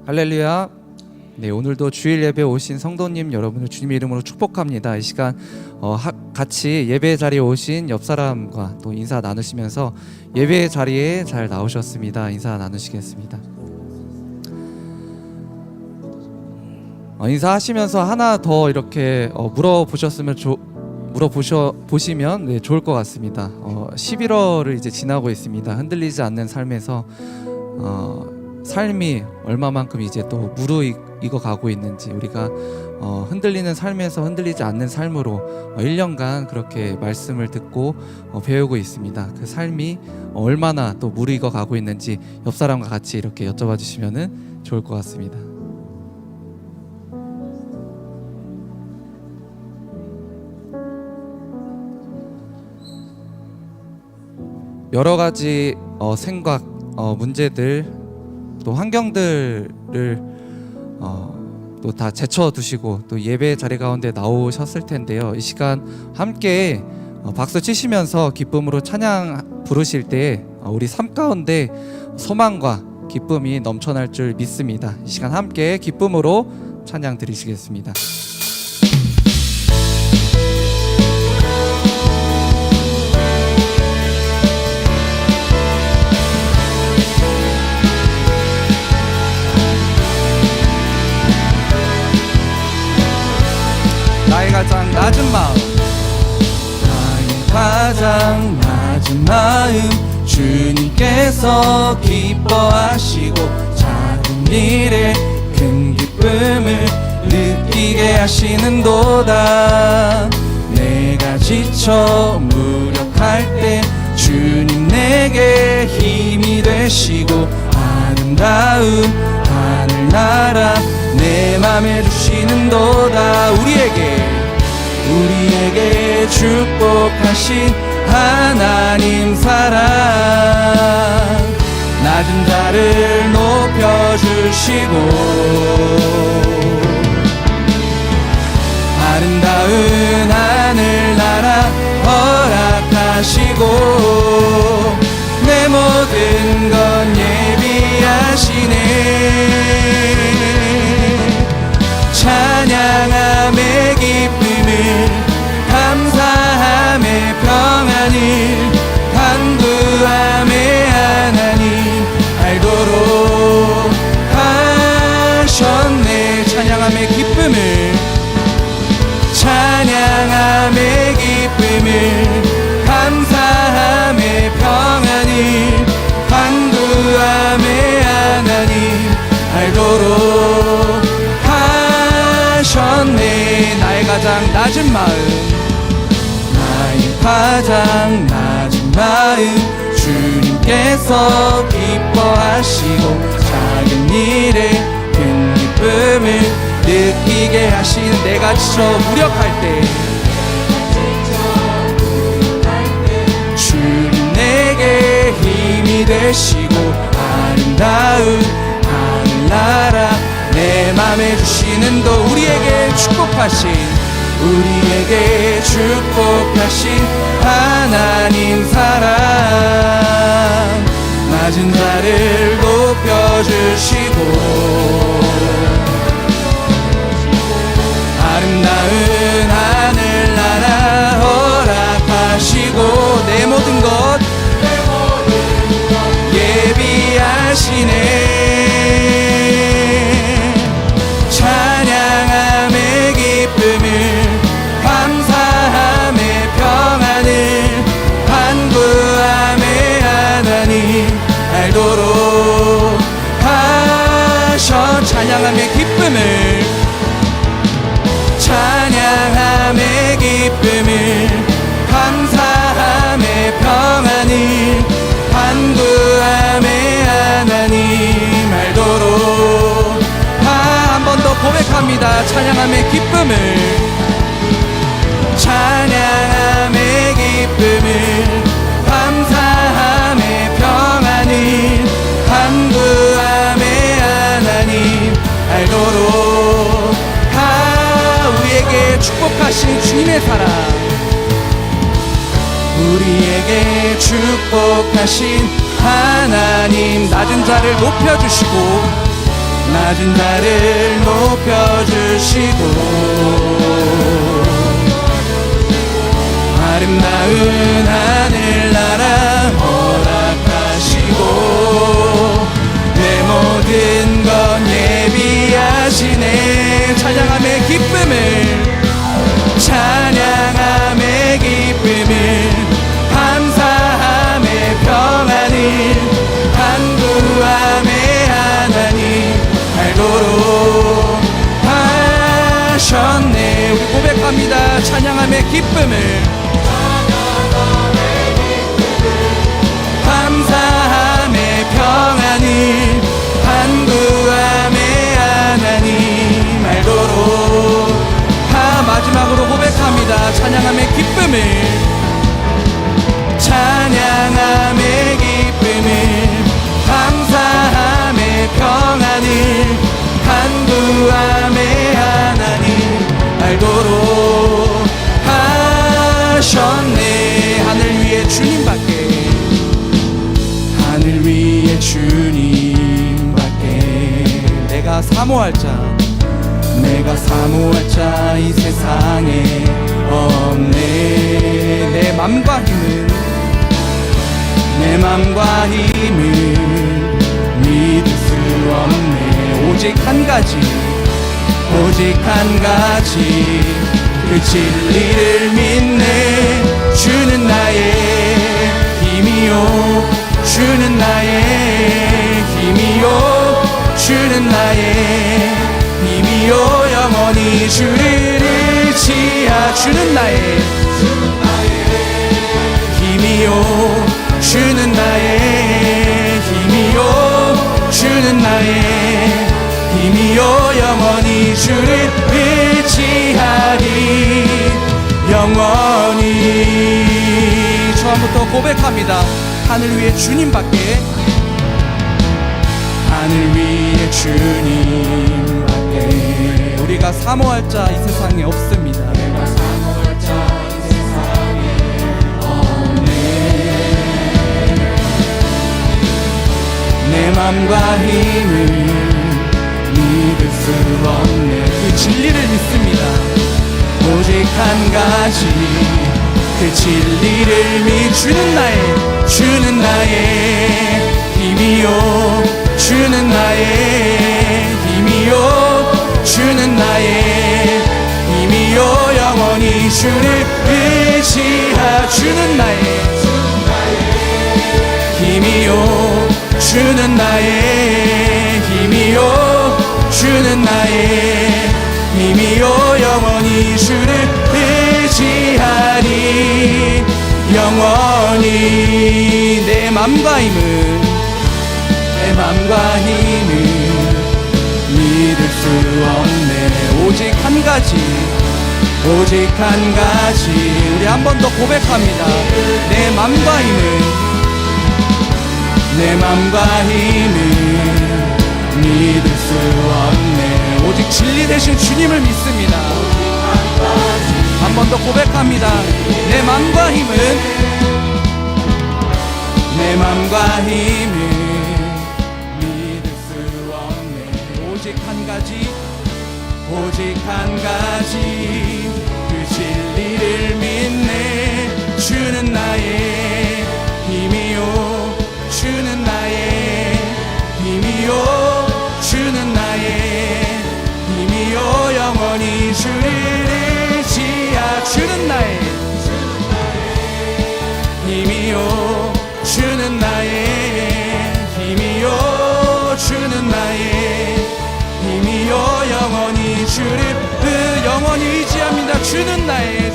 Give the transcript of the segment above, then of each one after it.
할렐루야. 네, 오늘도 주일 예배 오신 성도님 여러분을 주님의 이름으로 축복합니다. 이 시간 같이 예배 자리에 오신 옆 사람과 또 인사 나누시면서 예배 자리에 잘 나오셨습니다. 인사 나누시겠습니다. 인사하시면서 하나 더 이렇게 물어보시면 네, 좋을 것 같습니다. 11월을 이제 지나고 있습니다. 흔들리지 않는 삶에서 삶이 얼마만큼 이제 또 무르익어 가고 있는지, 우리가 흔들리는 삶에서 흔들리지 않는 삶으로 1년간 그렇게 말씀을 듣고 배우고 있습니다. 그 삶이 얼마나 또 무르익어 가고 있는지 옆 사람과 같이 이렇게 여쭤봐 주시면 좋을 것 같습니다. 여러 가지 생각, 문제들, 또 환경들을 또 다 제쳐두시고 또 예배 자리 가운데 나오셨을 텐데요. 이 시간 함께 박수 치시면서 기쁨으로 찬양 부르실 때 우리 삶 가운데 소망과 기쁨이 넘쳐날 줄 믿습니다. 이 시간 함께 기쁨으로 찬양 드리시겠습니다. 나의 가장 낮은 마음, 나의 가장 낮은 마음, 주님께서 기뻐하시고 작은 일에 큰 기쁨을 느끼게 하시는도다. 내가 지쳐 무력할 때 주님 내게 힘이 되시고 아름다운 하늘나라 내 맘에 주시는도다. 우리에게 축복하신 하나님 사랑, 낮은 자를 높여주시고 아름다운 하늘나라 허락하시고 내 모든 건 예비하시네. 찬양함의 기쁨을, 감사함의 평안을, 간구함의 하나님 알도록 하셨네. 찬양함의 기쁨을, 찬양함의 기쁨을, 감사함의 평안을, 간구함의 하나님 알도록 하셨네. 나의 가장 낮은 마음, 나의 가장 낮은 마음, 주님께서 기뻐하시고 작은 일에 큰 기쁨을 느끼게 하시는. 내가 지쳐 무력할 때 주님 내게 힘이 되시고 아름다운 하늘나라 내 맘에 주시는 도. 우리에게 축복하신 하나님 사랑, 낮은 자를 높여주시고 아름다운 하늘나라 허락하시고 내 모든 것 예비하시네. 찬양함의 기쁨을, 감사함의 평안을, 간구함의 하나님 알도록 하셔. 찬양함의 기쁨을, 찬양함의 기쁨을, 감사함의 평안을, 간구함의 하나님 알도록. 한 번 더 고백합니다. 찬양함의 기쁨을, 찬양함의 기쁨을, 감사함의 평안을, 간구함의 하나님 알도록 우리에게 축복하신 주님의 사랑, 우리에게 축복하신 하나님, 낮은 자를 높여주시고 낮은 나를 높여주시고 아름다운 하늘나라 허락하시고 내 모든 것 예비하시네. 찬양함의 기쁨을 찬양함의 기쁨을 감사함의 평안을 간구함의 하나님 알도록 하셨네. 우리 고백합니다. 찬양함의 기쁨을 감사함의 평안을 간구함의 하나님 알도록 마지막으로 고백합니다. 찬양함의 기쁨을 찬양함의 기쁨을 감사함의 평안을 간구함의 하나님 알도록 하셨네. 하늘 위에 주님밖에 하늘 위에 주님밖에 내가 사모할 자 이 세상에 없네. 내 맘과 힘은 믿을 수 없네. 오직 한 가지 그 진리를 믿네. 주는 나의 힘이요 주는 나의 힘이요 주는 나의 힘이요 영원히 주를 의지하. 주는 나의 힘이요 주는 나의 힘이요 주는 나의 힘이요 영원히 주를 의지하리. 영원히 처음부터 고백합니다. 하늘 위에 주님밖에 하늘 위에 주님밖에 우리가 사모할 자 이 세상에 없습니다. 내가 사모할 자 이 세상에 없네. 내 맘과 힘을 믿을 수 없네. 그 진리를 믿습니다. 오직 한 가지 그 진리를 주는 나의 힘이요 주는 나의 힘이요 주는 나의 힘이요 영원히 주를 의지하. 주는 나의 힘이요 주는 나의 힘이요 주는 나의 힘이요 영원히 주를 의지하리. 영원히 내 맘과 힘은 믿을 수 없네. 오직 한 가지 우리 한 번 더 고백합니다. 내 맘과 힘은 믿을 수 없네. 오직 진리 되신 주님을 믿습니다. 한 번 더 고백합니다. 내 맘과 힘은 믿을 수 없네. 오직 한 가지 그 진리를 믿네. 주는 나의 힘이요 주는 나의 힘이요 주는 나의 힘이요 영원히 주를 의지하. 주는 나의 힘이요 주는 나의 힘이요 주는 나의 힘이요 영원히 주를 영원히 의지합니다. 주는 나의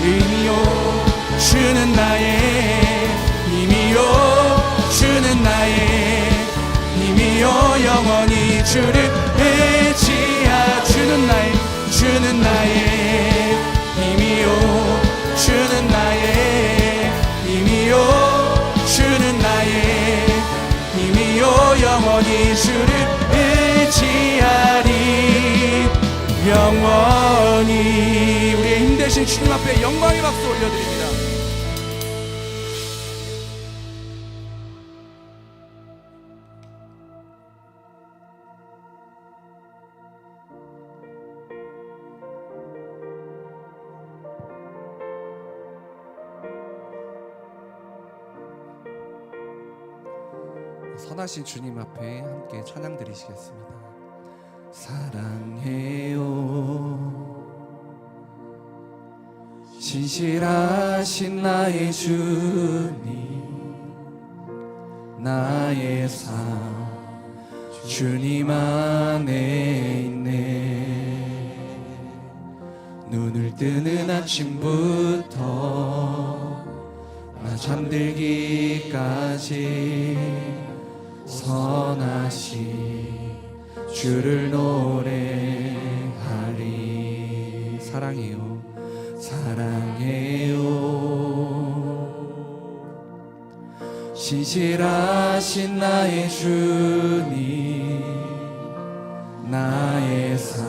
힘이요 주는 나의 힘이요 주는 나의 힘이요 영원히 주를 의지하. 주는 나의 힘이요 주는 나의 힘이요 주는 나의 힘이요 영원히 주를 의지하리. 영원히 우리의 힘되신 주님 앞에 영광의 박수 올려드립니다. 선하신 주님 앞에 함께 찬양 드리시겠습니다. 사랑해요 신실하신 나의 주님, 나의 삶 주님 안에 있네. 눈을 뜨는 아침부터 나 잠들기까지 선하신 주를 노래하리. 사랑해요 사랑해요 신실하신 나의 주님, 나의 삶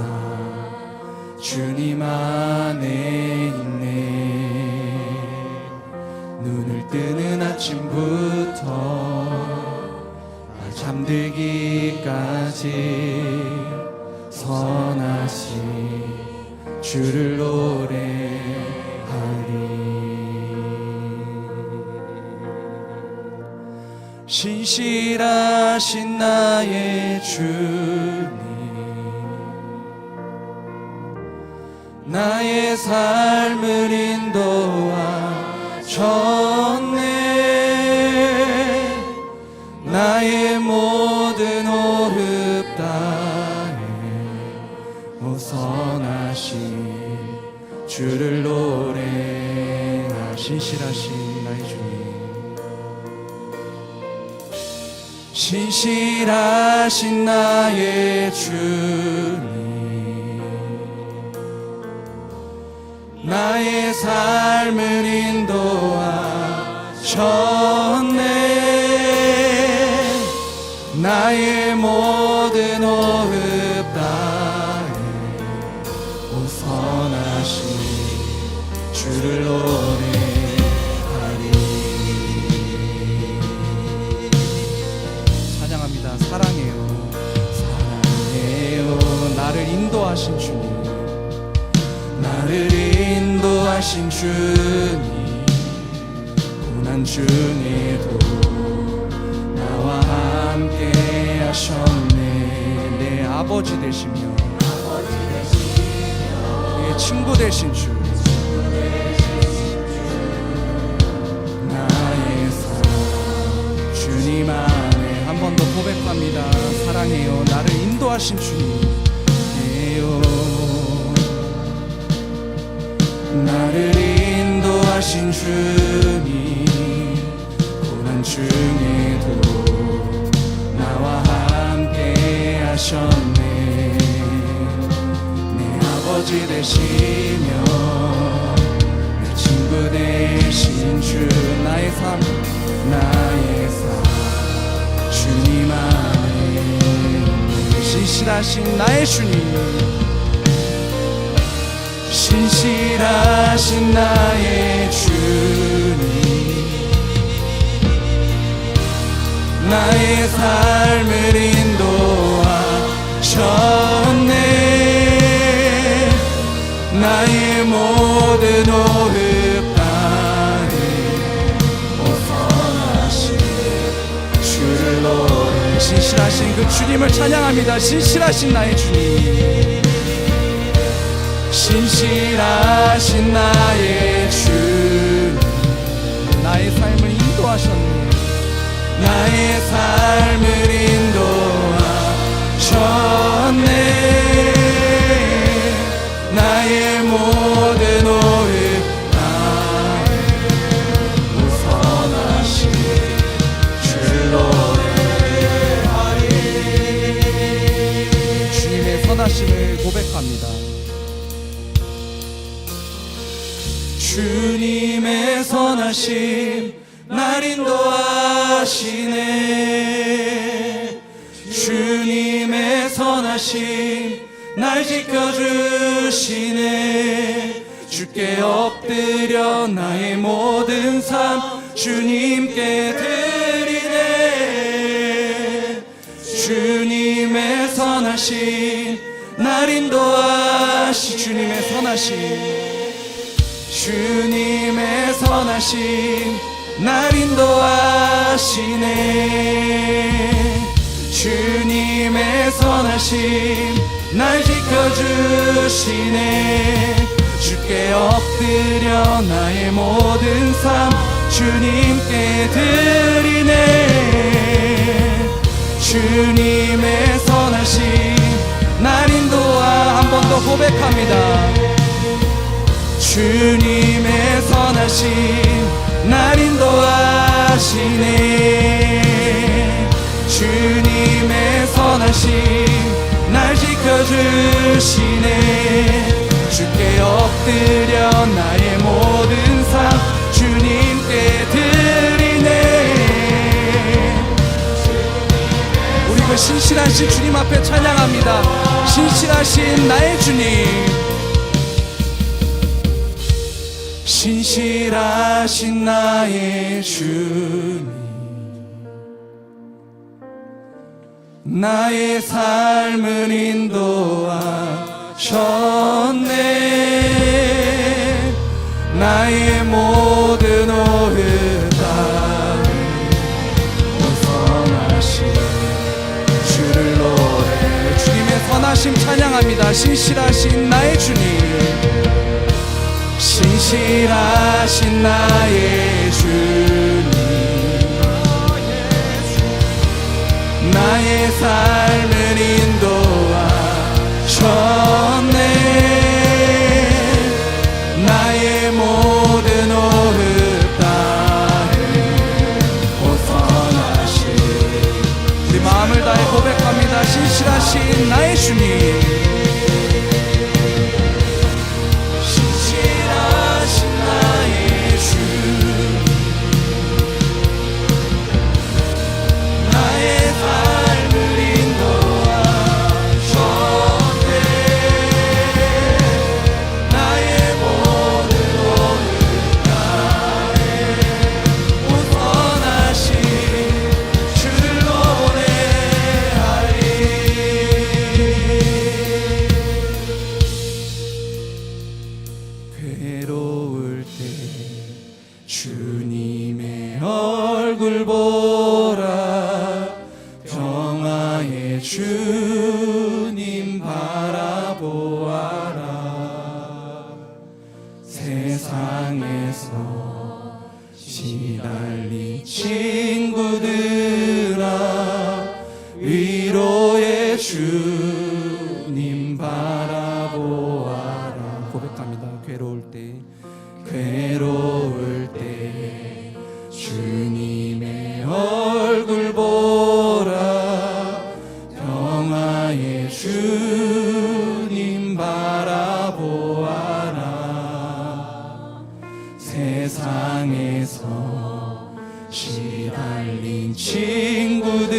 주님 안에 있네. 눈을 뜨는 아침부터 나 잠들기까지 선하신 주를 노래하리. 신실하신 나의 주님, 나의 삶을 인도하셨네. 나의 모든 호흡 다해 선하신 주를 노래하. 신실하신 나의 주님, 신실하신 나의 주님, 나의 삶을 인도하셨네. 나의 모든 호흡 다해 선하신 주를 노래하리. 찬양합니다. 사랑해요 사랑해요 나를 인도하신 주님, 나를 인도하신 주님, 고난 중에도 나와 함께 하셨네. 내 아버지 되시며 내 친구 되신 주, 나의 삶 주님 안에. 한 번 더 고백합니다. 사랑해요 나를 인도하신 주님이에요. 나를 인도하신 주님, 고난 중에도 나와 함께 하셨네. 내 아버지 되시며 내 친구 되신 주, 나의 삶 주님 안에. 신실하신 나의 주님, 신실하신 나의 주님, 나의 삶을 인도하셨네. 나의 모든 호흡 다해 선하신 주를 노래. 신실하신 그 주님을 찬양합니다. 신실하신 나의 주님, 신실하신 나의 주님, 나의 삶을 인도하셨네. 나의 삶을 인도하셨네. 나의 모든 호흡 다해 선하신 주를 노래하리. 주님의 선하심을 고백합니다. 주님의 선하심 날 인도하시네. 주님의 선하심 날 지켜주시네. 주께 엎드려 나의 모든 삶 주님께 드리네. 주님의 선하심 날 인도하시. 주님의 선하심, 주님의 선하심 날 인도하시. 인도하시네. 주님의 선하심 날 지켜주시네. 주께 엎드려 나의 모든 삶 주님께 드리네. 주님의 선하심 날 인도하. 한 번 더 고백합니다. 주님의 선하심 날 인도하시네. 주님의 선하심 날 지켜주시네. 주께 엎드려 나의 모든 삶 주님께 드리네. 우리 그 신실하신 주님 앞에 찬양합니다. 신실하신 나의 주님, 신실하신 나의 주님, 나의 삶을 인도하셨네. 나의 모든 오해 따위 벗어나신 주를 노래. 주님의 선하심 찬양합니다. 신실하신 나의 주님, 신실하신 나의 주님, 나의 삶을 인도하셨네. 나의 모든 오해 따위 벗어나신. 우리 마음을 다해 고백합니다. 신실하신 나의 주님, 괴로울 때 주님의 얼굴 보라. 평화의 주님 바라보아라. 세상에서 시달린 친구들아, 위로의 주님 바라보아라. 고백합니다. 괴로울 때 주님의 얼굴 보라. 평화의 주님 바라보아라. 세상에서 시달린 친구들아,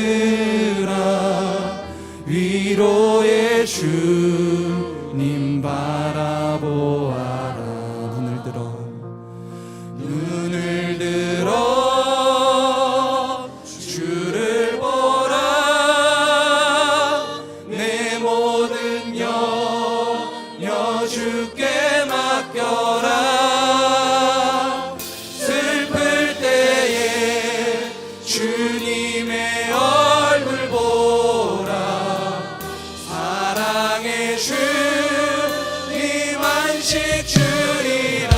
위로의 주님 바라보아라. 눈을 들어 주를 보라. 내 모든 염려 주께 맡겨라. 슬플 때에 주님의 얼굴 보라. 사랑의 주님 안식 주리라.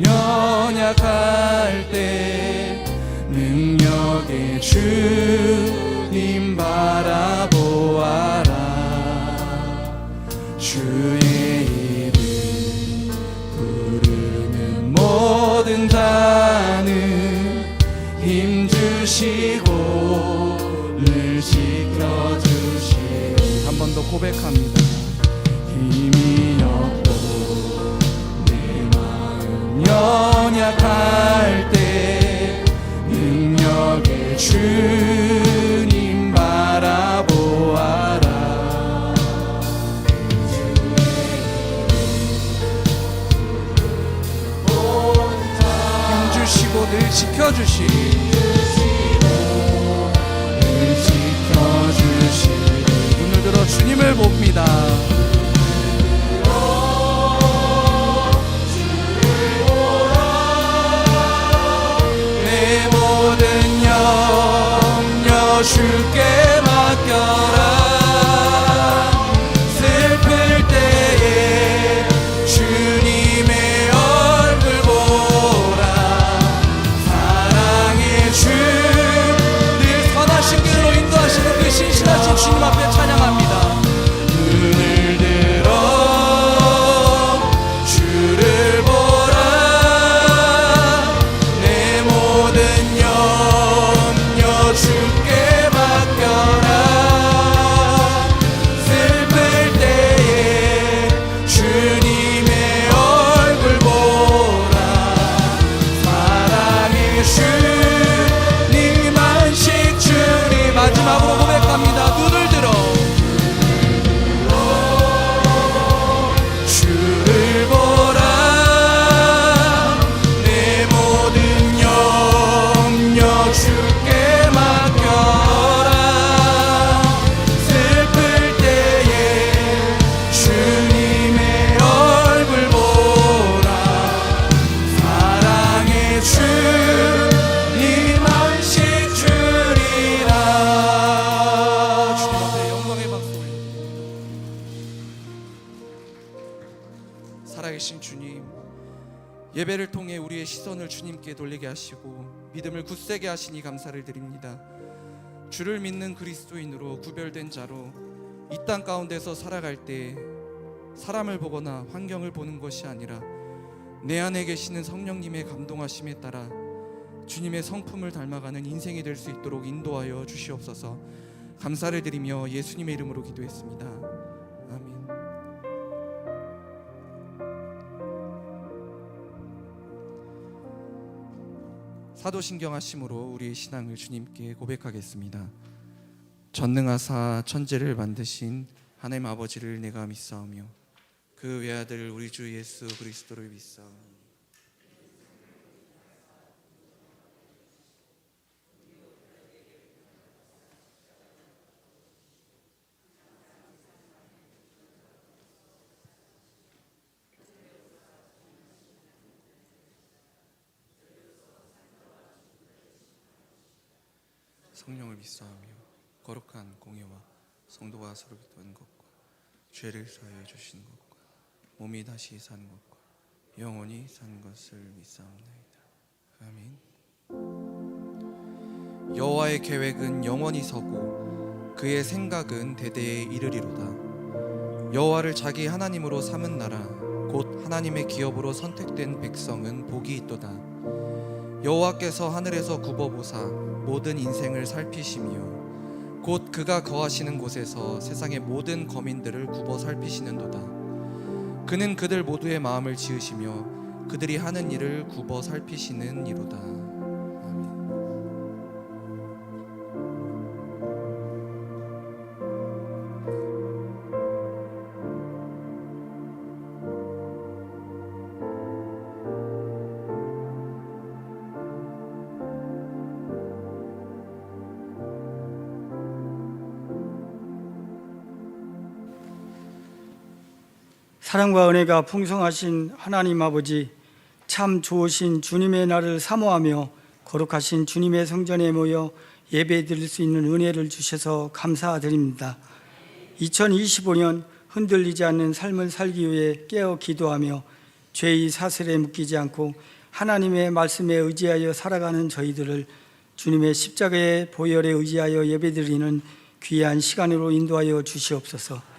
연약할 때 능력의 주님 바라보아라. 주의 이름 부르는 모든 자는 힘주시고 늘 지켜주시고. 한 번 더 고백합니다. 힘이 없고 연약할 때 능력의 주님 바라보아라. 힘주시고 늘 지켜주시. 눈을 들어 주님을 봅니다. 되신 주님, 예배를 통해 우리의 시선을 주님께 돌리게 하시고 믿음을 굳세게 하시니 감사를 드립니다. 주를 믿는 그리스도인으로 구별된 자로 이 땅 가운데서 살아갈 때 사람을 보거나 환경을 보는 것이 아니라 내 안에 계시는 성령님의 감동하심에 따라 주님의 성품을 닮아가는 인생이 될 수 있도록 인도하여 주시옵소서. 감사를 드리며 예수님의 이름으로 기도했습니다. 아멘. 사도신경하심으로 우리의 신앙을 주님께 고백하겠습니다. 전능하사 천지를 만드신 하나님 아버지를 내가 믿사오며 그 외아들 우리 주 예수 그리스도를 믿사오니 성령을 믿사오며 거룩한 공예와 성도가 서로 기도하는 것과 죄를 사하여 주시는 것과 몸이 다시 사는 것과 영원히 사는 것을 믿사옵나이다. 아멘. 여호와의 계획은 영원히 서고 그의 생각은 대대에 이르리로다. 여호와를 자기 하나님으로 삼은 나라 곧 하나님의 기업으로 선택된 백성은 복이 있도다. 여호와께서 하늘에서 굽어보사 모든 인생을 살피시며 곧 그가 거하시는 곳에서 세상의 모든 거민들을 굽어 살피시는도다. 그는 그들 모두의 마음을 지으시며 그들이 하는 일을 굽어 살피시는 이로다. 아멘. 사랑과 은혜가 풍성하신 하나님 아버지, 참 좋으신 주님의 날을 사모하며 거룩하신 주님의 성전에 모여 예배드릴 수 있는 은혜를 주셔서 감사드립니다. 2025년 흔들리지 않는 삶을 살기 위해 깨어 기도하며 죄의 사슬에 묶이지 않고 하나님의 말씀에 의지하여 살아가는 저희들을 주님의 십자가의 보혈에 의지하여 예배드리는 귀한 시간으로 인도하여 주시옵소서.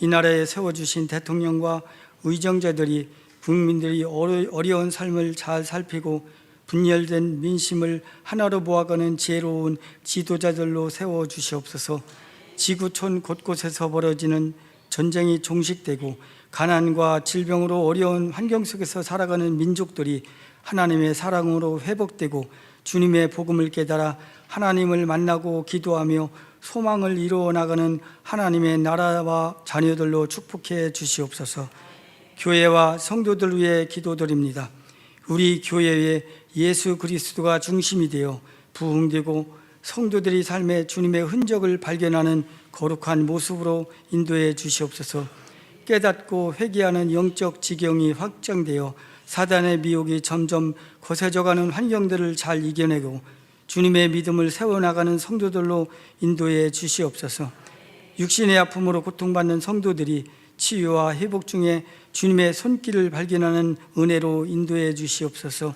이 나라에 세워주신 대통령과 의정자들이 국민들이 어려운 삶을 잘 살피고 분열된 민심을 하나로 모아가는 지혜로운 지도자들로 세워주시옵소서. 지구촌 곳곳에서 벌어지는 전쟁이 종식되고 가난과 질병으로 어려운 환경 속에서 살아가는 민족들이 하나님의 사랑으로 회복되고 주님의 복음을 깨달아 하나님을 만나고 기도하며 소망을 이루어 나가는 하나님의 나라와 자녀들로 축복해 주시옵소서. 교회와 성도들 위해 기도드립니다. 우리 교회에 예수 그리스도가 중심이 되어 부흥되고 성도들이 삶의 주님의 흔적을 발견하는 거룩한 모습으로 인도해 주시옵소서. 깨닫고 회개하는 영적 지경이 확장되어 사단의 미혹이 점점 거세져가는 환경들을 잘 이겨내고 주님의 믿음을 세워나가는 성도들로 인도해 주시옵소서. 육신의 아픔으로 고통받는 성도들이 치유와 회복 중에 주님의 손길을 발견하는 은혜로 인도해 주시옵소서.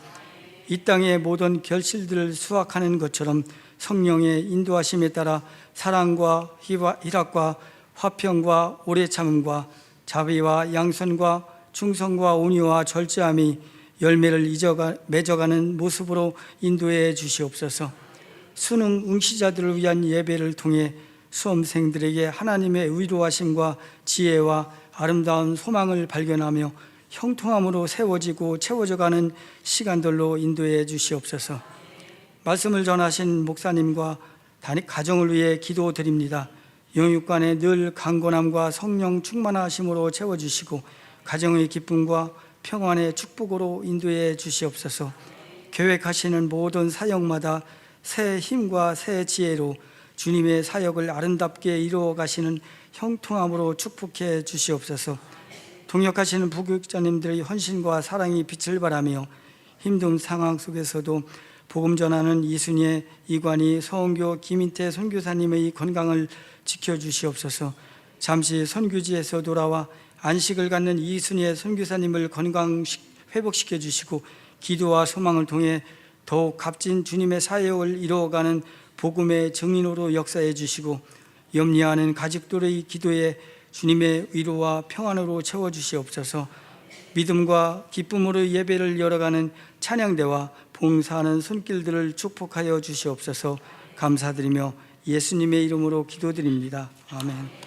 이 땅의 모든 결실들을 수확하는 것처럼 성령의 인도하심에 따라 사랑과 희락과 화평과 오래 참음과 자비와 양선과 충성과 온유와 절제함이 열매를 맺어가는 모습으로 인도해 주시옵소서. 수능 응시자들을 위한 예배를 통해 수험생들에게 하나님의 위로하심과 지혜와 아름다운 소망을 발견하며 형통함으로 세워지고 채워져가는 시간들로 인도해 주시옵소서. 말씀을 전하신 목사님과 가정을 위해 기도드립니다. 영육간에 늘 강건함과 성령 충만하심으로 채워주시고 가정의 기쁨과 평안의 축복으로 인도해 주시옵소서. 계획하시는 모든 사역마다 새 힘과 새 지혜로 주님의 사역을 아름답게 이루어 가시는 형통함으로 축복해 주시옵소서. 동역하시는 부교육자님들의 헌신과 사랑이 빛을 발하며 힘든 상황 속에서도 복음 전하는 이순예, 이관희, 서은교, 김인태 선교사님의 건강을 지켜주시옵소서. 잠시 선교지에서 돌아와 안식을 갖는 이순희의 선교사님을 건강 회복시켜 주시고 기도와 소망을 통해 더욱 값진 주님의 사역을 이루어가는 복음의 증인으로 역사해 주시고 염려하는 가족들의 기도에 주님의 위로와 평안으로 채워주시옵소서. 믿음과 기쁨으로 예배를 열어가는 찬양대와 봉사하는 손길들을 축복하여 주시옵소서. 감사드리며 예수님의 이름으로 기도드립니다. 아멘.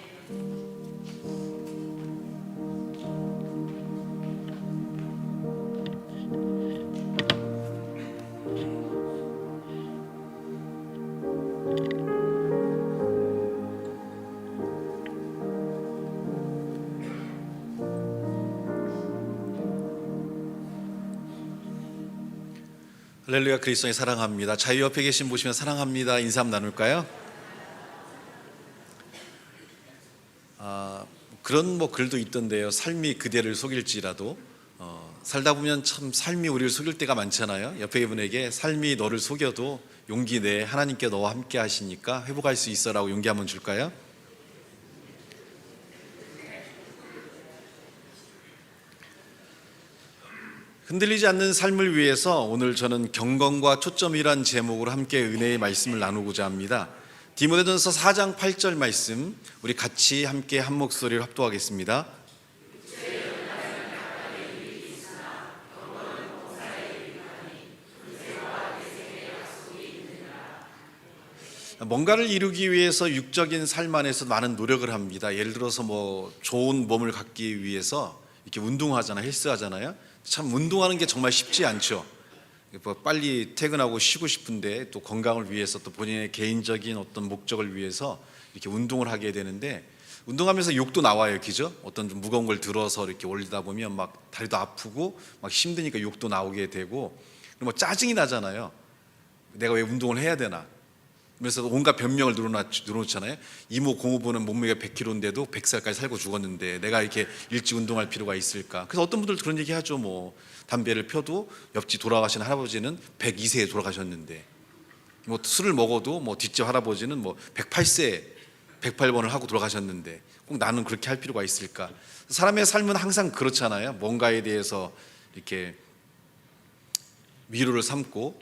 할렐루야. 그리스도를 사랑합니다. 자유 옆에 계신 보시면 사랑합니다 인사 한번 나눌까요? 그런 글도 있던데요. 삶이 그대를 속일지라도 살다 보면 참 삶이 우리를 속일 때가 많잖아요. 옆에 이분에게 삶이 너를 속여도 용기 내, 하나님께 너와 함께 하시니까 회복할 수 있어라고 용기 한번 줄까요? 흔들리지 않는 삶을 위해서 오늘 저는 경건과 초점이란 제목으로 함께 은혜의 말씀을 나누고자 합니다. 디모데전서 4장 8절 말씀 우리 같이 함께 한 목소리를 합독하겠습니다. 뭔가를 이루기 위해서 육적인 삶 안에서 많은 노력을 합니다. 예를 들어서 좋은 몸을 갖기 위해서 이렇게 운동하잖아요. 헬스하잖아요. 참 운동하는 게 정말 쉽지 않죠. 빨리 퇴근하고 쉬고 싶은데 또 건강을 위해서 또 본인의 개인적인 어떤 목적을 위해서 이렇게 운동을 하게 되는데 운동하면서 욕도 나와요. 그죠? 어떤 좀 무거운 걸 들어서 이렇게 올리다 보면 막 다리도 아프고 막 힘드니까 욕도 나오게 되고 짜증이 나잖아요. 내가 왜 운동을 해야 되나? 그래서 온갖 변명을 늘어놓잖아요. 이모 고모부는 몸무게가 100kg인데도 100살까지 살고 죽었는데 내가 이렇게 일찍 운동할 필요가 있을까? 그래서 어떤 분들 그런 얘기 하죠. 담배를 펴도 옆집 돌아가신 할아버지는 102세에 돌아가셨는데 술을 먹어도 뒷집 할아버지는 108세 108번을 하고 돌아가셨는데 꼭 나는 그렇게 할 필요가 있을까? 사람의 삶은 항상 그렇잖아요. 뭔가에 대해서 이렇게 위로를 삼고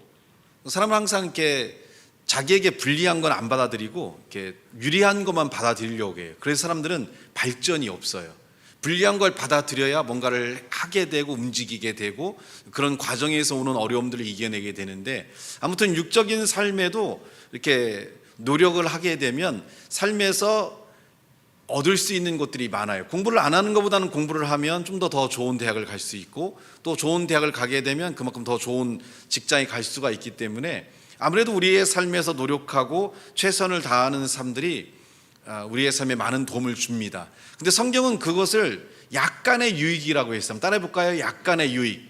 사람은 항상 이렇게 자기에게 불리한 건 안 받아들이고 이렇게 유리한 것만 받아들이려고 해요. 그래서 사람들은 발전이 없어요. 불리한 걸 받아들여야 뭔가를 하게 되고 움직이게 되고 그런 과정에서 오는 어려움들을 이겨내게 되는데 아무튼 육적인 삶에도 이렇게 노력을 하게 되면 삶에서 얻을 수 있는 것들이 많아요. 공부를 안 하는 것보다는 공부를 하면 좀 더 좋은 대학을 갈 수 있고 또 좋은 대학을 가게 되면 그만큼 더 좋은 직장에 갈 수가 있기 때문에 아무래도 우리의 삶에서 노력하고 최선을 다하는 삶들이 우리의 삶에 많은 도움을 줍니다. 근데 성경은 그것을 약간의 유익이라고 했어요. 따라해 볼까요? 약간의 유익.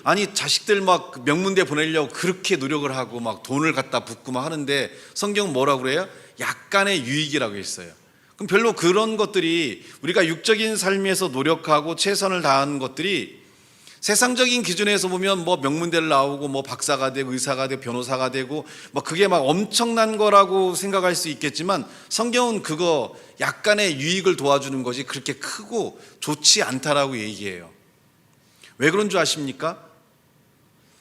아니 자식들 명문대 보내려고 그렇게 노력을 하고 돈을 갖다 붓고 하는데 성경은 뭐라고 그래요? 약간의 유익이라고 했어요. 그럼 별로 그런 것들이 우리가 육적인 삶에서 노력하고 최선을 다하는 것들이 세상적인 기준에서 보면 명문대를 나오고 박사가 되고 의사가 되고 변호사가 되고 그게 엄청난 거라고 생각할 수 있겠지만 성경은 그거 약간의 유익을 도와주는 것이 그렇게 크고 좋지 않다라고 얘기해요. 왜 그런 줄 아십니까?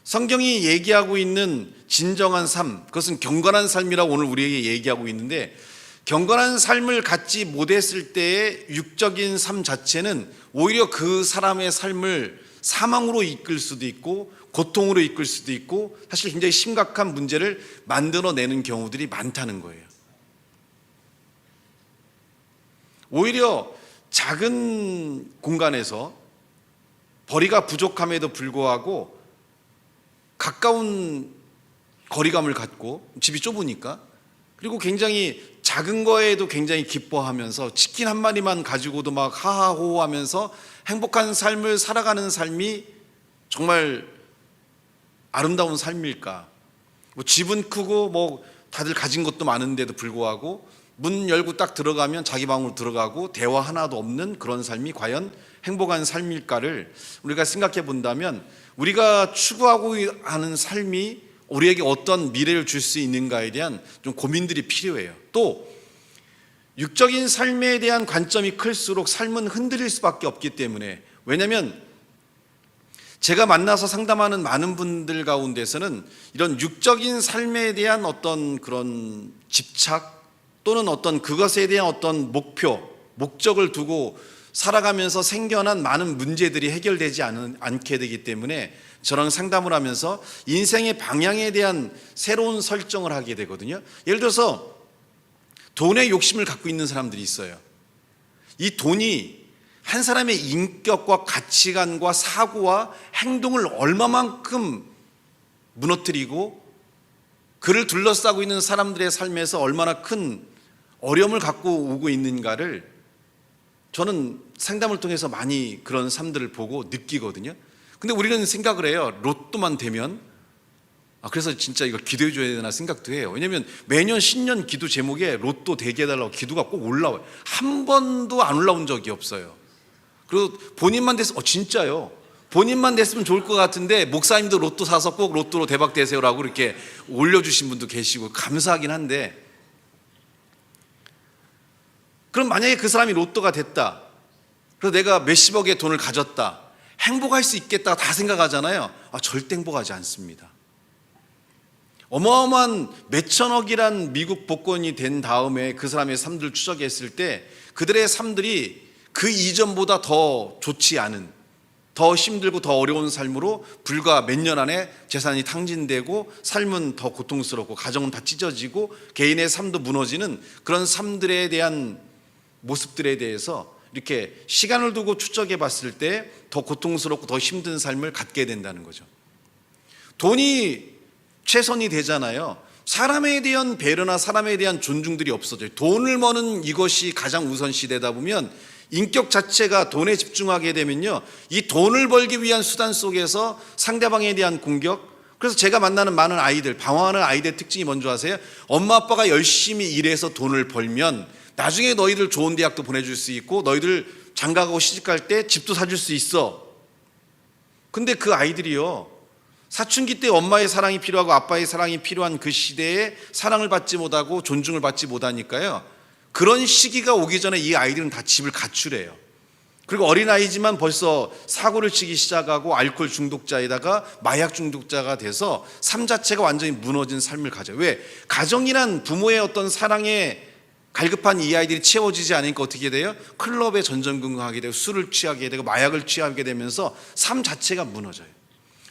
성경이 얘기하고 있는 진정한 삶, 그것은 경건한 삶이라고 오늘 우리에게 얘기하고 있는데 경건한 삶을 갖지 못했을 때의 육적인 삶 자체는 오히려 그 사람의 삶을 사망으로 이끌 수도 있고 고통으로 이끌 수도 있고 사실 굉장히 심각한 문제를 만들어내는 경우들이 많다는 거예요. 오히려 작은 공간에서 벌이가 부족함에도 불구하고 가까운 거리감을 갖고 집이 좁으니까 그리고 굉장히 작은 거에도 굉장히 기뻐하면서 치킨 한 마리만 가지고도 하하호호하면서 행복한 삶을 살아가는 삶이 정말 아름다운 삶일까? 집은 크고 다들 가진 것도 많은데도 불구하고 문 열고 딱 들어가면 자기 방으로 들어가고 대화 하나도 없는 그런 삶이 과연 행복한 삶일까를 우리가 생각해 본다면 우리가 추구하고 하는 삶이 우리에게 어떤 미래를 줄 수 있는가에 대한 좀 고민들이 필요해요. 또 육적인 삶에 대한 관점이 클수록 삶은 흔들릴 수밖에 없기 때문에, 왜냐하면 제가 만나서 상담하는 많은 분들 가운데서는 이런 육적인 삶에 대한 어떤 그런 집착 또는 어떤 그것에 대한 어떤 목적을 두고 살아가면서 생겨난 많은 문제들이 해결되지 않게 되기 때문에 저랑 상담을 하면서 인생의 방향에 대한 새로운 설정을 하게 되거든요. 예를 들어서 돈의 욕심을 갖고 있는 사람들이 있어요. 이 돈이 한 사람의 인격과 가치관과 사고와 행동을 얼마만큼 무너뜨리고 그를 둘러싸고 있는 사람들의 삶에서 얼마나 큰 어려움을 갖고 오고 있는가를 저는 상담을 통해서 많이 그런 삶들을 보고 느끼거든요. 근데 우리는 생각을 해요. 로또만 되면, 그래서 진짜 이걸 기도해 줘야 되나 생각도 해요. 왜냐하면 매년 신년 기도 제목에 로또 되게 해달라고 기도가 꼭 올라와요. 한 번도 안 올라온 적이 없어요. 그리고 본인만 됐으면, 진짜요, 본인만 됐으면 좋을 것 같은데 목사님도 로또 사서 꼭 로또로 대박 되세요라고 이렇게 올려주신 분도 계시고 감사하긴 한데, 그럼 만약에 그 사람이 로또가 됐다, 그래서 내가 몇십억의 돈을 가졌다, 행복할 수 있겠다 다 생각하잖아요. 절대 행복하지 않습니다. 어마어마한 몇천억이란 미국 복권이 된 다음에 그 사람의 삶들을 추적했을 때 그들의 삶들이 그 이전보다 더 좋지 않은, 더 힘들고 더 어려운 삶으로 불과 몇 년 안에 재산이 탕진되고 삶은 더 고통스럽고 가정은 다 찢어지고 개인의 삶도 무너지는 그런 삶들에 대한 모습들에 대해서 이렇게 시간을 두고 추적해 봤을 때 더 고통스럽고 더 힘든 삶을 갖게 된다는 거죠. 돈이 최선이 되잖아요. 사람에 대한 배려나 사람에 대한 존중들이 없어져요. 돈을 버는 이것이 가장 우선시되다 보면 인격 자체가 돈에 집중하게 되면요, 이 돈을 벌기 위한 수단 속에서 상대방에 대한 공격. 그래서 제가 만나는 많은 아이들, 방황하는 아이들의 특징이 뭔지 아세요? 엄마 아빠가 열심히 일해서 돈을 벌면 나중에 너희들 좋은 대학도 보내줄 수 있고 너희들 장가가고 시집갈 때 집도 사줄 수 있어. 근데 그 아이들이요, 사춘기 때 엄마의 사랑이 필요하고 아빠의 사랑이 필요한 그 시대에 사랑을 받지 못하고 존중을 받지 못하니까요, 그런 시기가 오기 전에 이 아이들은 다 집을 가출해요. 그리고 어린아이지만 벌써 사고를 치기 시작하고 알코올 중독자에다가 마약 중독자가 돼서 삶 자체가 완전히 무너진 삶을 가져요. 왜? 가정이란 부모의 어떤 사랑에 갈급한 이 아이들이 채워지지 않으니까 어떻게 돼요? 클럽에 전전긍긍하게 되고 술을 취하게 되고 마약을 취하게 되면서 삶 자체가 무너져요.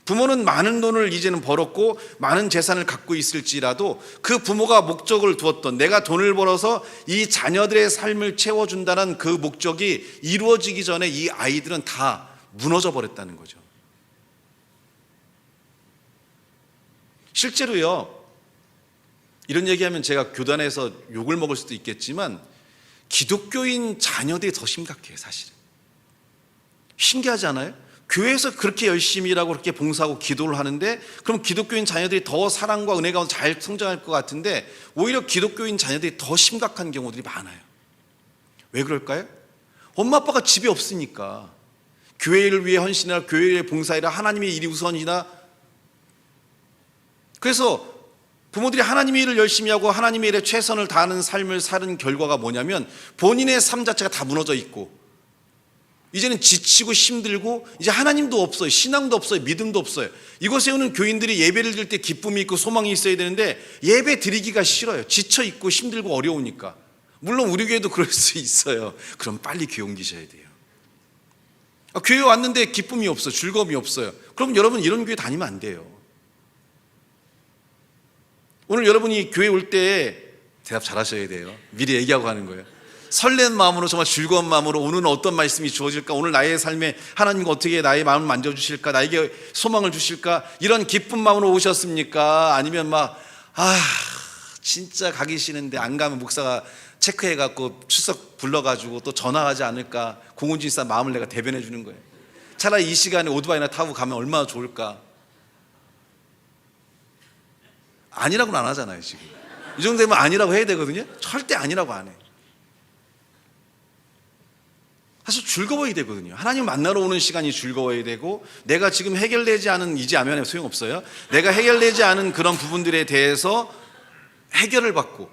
부모는 많은 돈을 이제는 벌었고 많은 재산을 갖고 있을지라도 그 부모가 목적을 두었던, 내가 돈을 벌어서 이 자녀들의 삶을 채워준다는 그 목적이 이루어지기 전에 이 아이들은 다 무너져 버렸다는 거죠. 실제로요, 이런 얘기하면 제가 교단에서 욕을 먹을 수도 있겠지만 기독교인 자녀들이 더 심각해요. 사실은 신기하지 않아요? 교회에서 그렇게 열심히 일하고 그렇게 봉사하고 기도를 하는데, 그럼 기독교인 자녀들이 더 사랑과 은혜 가운데 잘 성장할 것 같은데 오히려 기독교인 자녀들이 더 심각한 경우들이 많아요. 왜 그럴까요? 엄마 아빠가 집에 없으니까. 교회를 위해 헌신이라, 교회의 봉사이라, 하나님의 일이 우선이다. 그래서 부모들이 하나님의 일을 열심히 하고 하나님의 일에 최선을 다하는 삶을 사는 결과가 뭐냐면 본인의 삶 자체가 다 무너져 있고 이제는 지치고 힘들고 이제 하나님도 없어요. 신앙도 없어요. 믿음도 없어요. 이곳에 오는 교인들이 예배를 드릴 때 기쁨이 있고 소망이 있어야 되는데 예배 드리기가 싫어요. 지쳐 있고 힘들고 어려우니까. 물론 우리 교회도 그럴 수 있어요. 그럼 빨리 교회 옮기셔야 돼요. 교회 왔는데 기쁨이 없어요. 즐거움이 없어요. 그럼 여러분 이런 교회 다니면 안 돼요. 오늘 여러분이 교회 올 때 대답 잘하셔야 돼요. 미리 얘기하고 가는 거예요. 설레는 마음으로, 정말 즐거운 마음으로 오늘은 어떤 말씀이 주어질까, 오늘 나의 삶에 하나님과 어떻게 나의 마음을 만져주실까, 나에게 소망을 주실까, 이런 기쁜 마음으로 오셨습니까? 아니면 진짜 가기 싫은데 안 가면 목사가 체크해갖고 출석 불러가지고 또 전화하지 않을까, 공훈진사 마음을 내가 대변해 주는 거예요. 차라리 이 시간에 오토바이나 타고 가면 얼마나 좋을까. 아니라고는 안 하잖아요. 지금 이 정도 되면 아니라고 해야 되거든요. 절대 아니라고 안 해. 사실 즐거워야 되거든요. 하나님 만나러 오는 시간이 즐거워야 되고, 내가 지금 해결되지 않은, 이제 아멘 소용없어요. 내가 해결되지 않은 그런 부분들에 대해서 해결을 받고,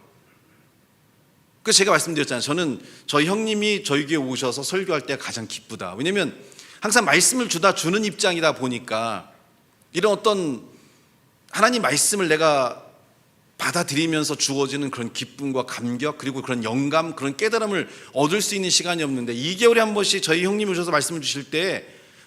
그래서 제가 말씀드렸잖아요. 저는 저희 형님이 저희 교회 오셔서 설교할 때가 가장 기쁘다. 왜냐면 항상 말씀을 주는 입장이다 보니까 이런 어떤 하나님 말씀을 내가 받아들이면서 주어지는 그런 기쁨과 감격, 그리고 그런 영감, 그런 깨달음을 얻을 수 있는 시간이 없는데 2개월에 한 번씩 저희 형님이 오셔서 말씀을 주실 때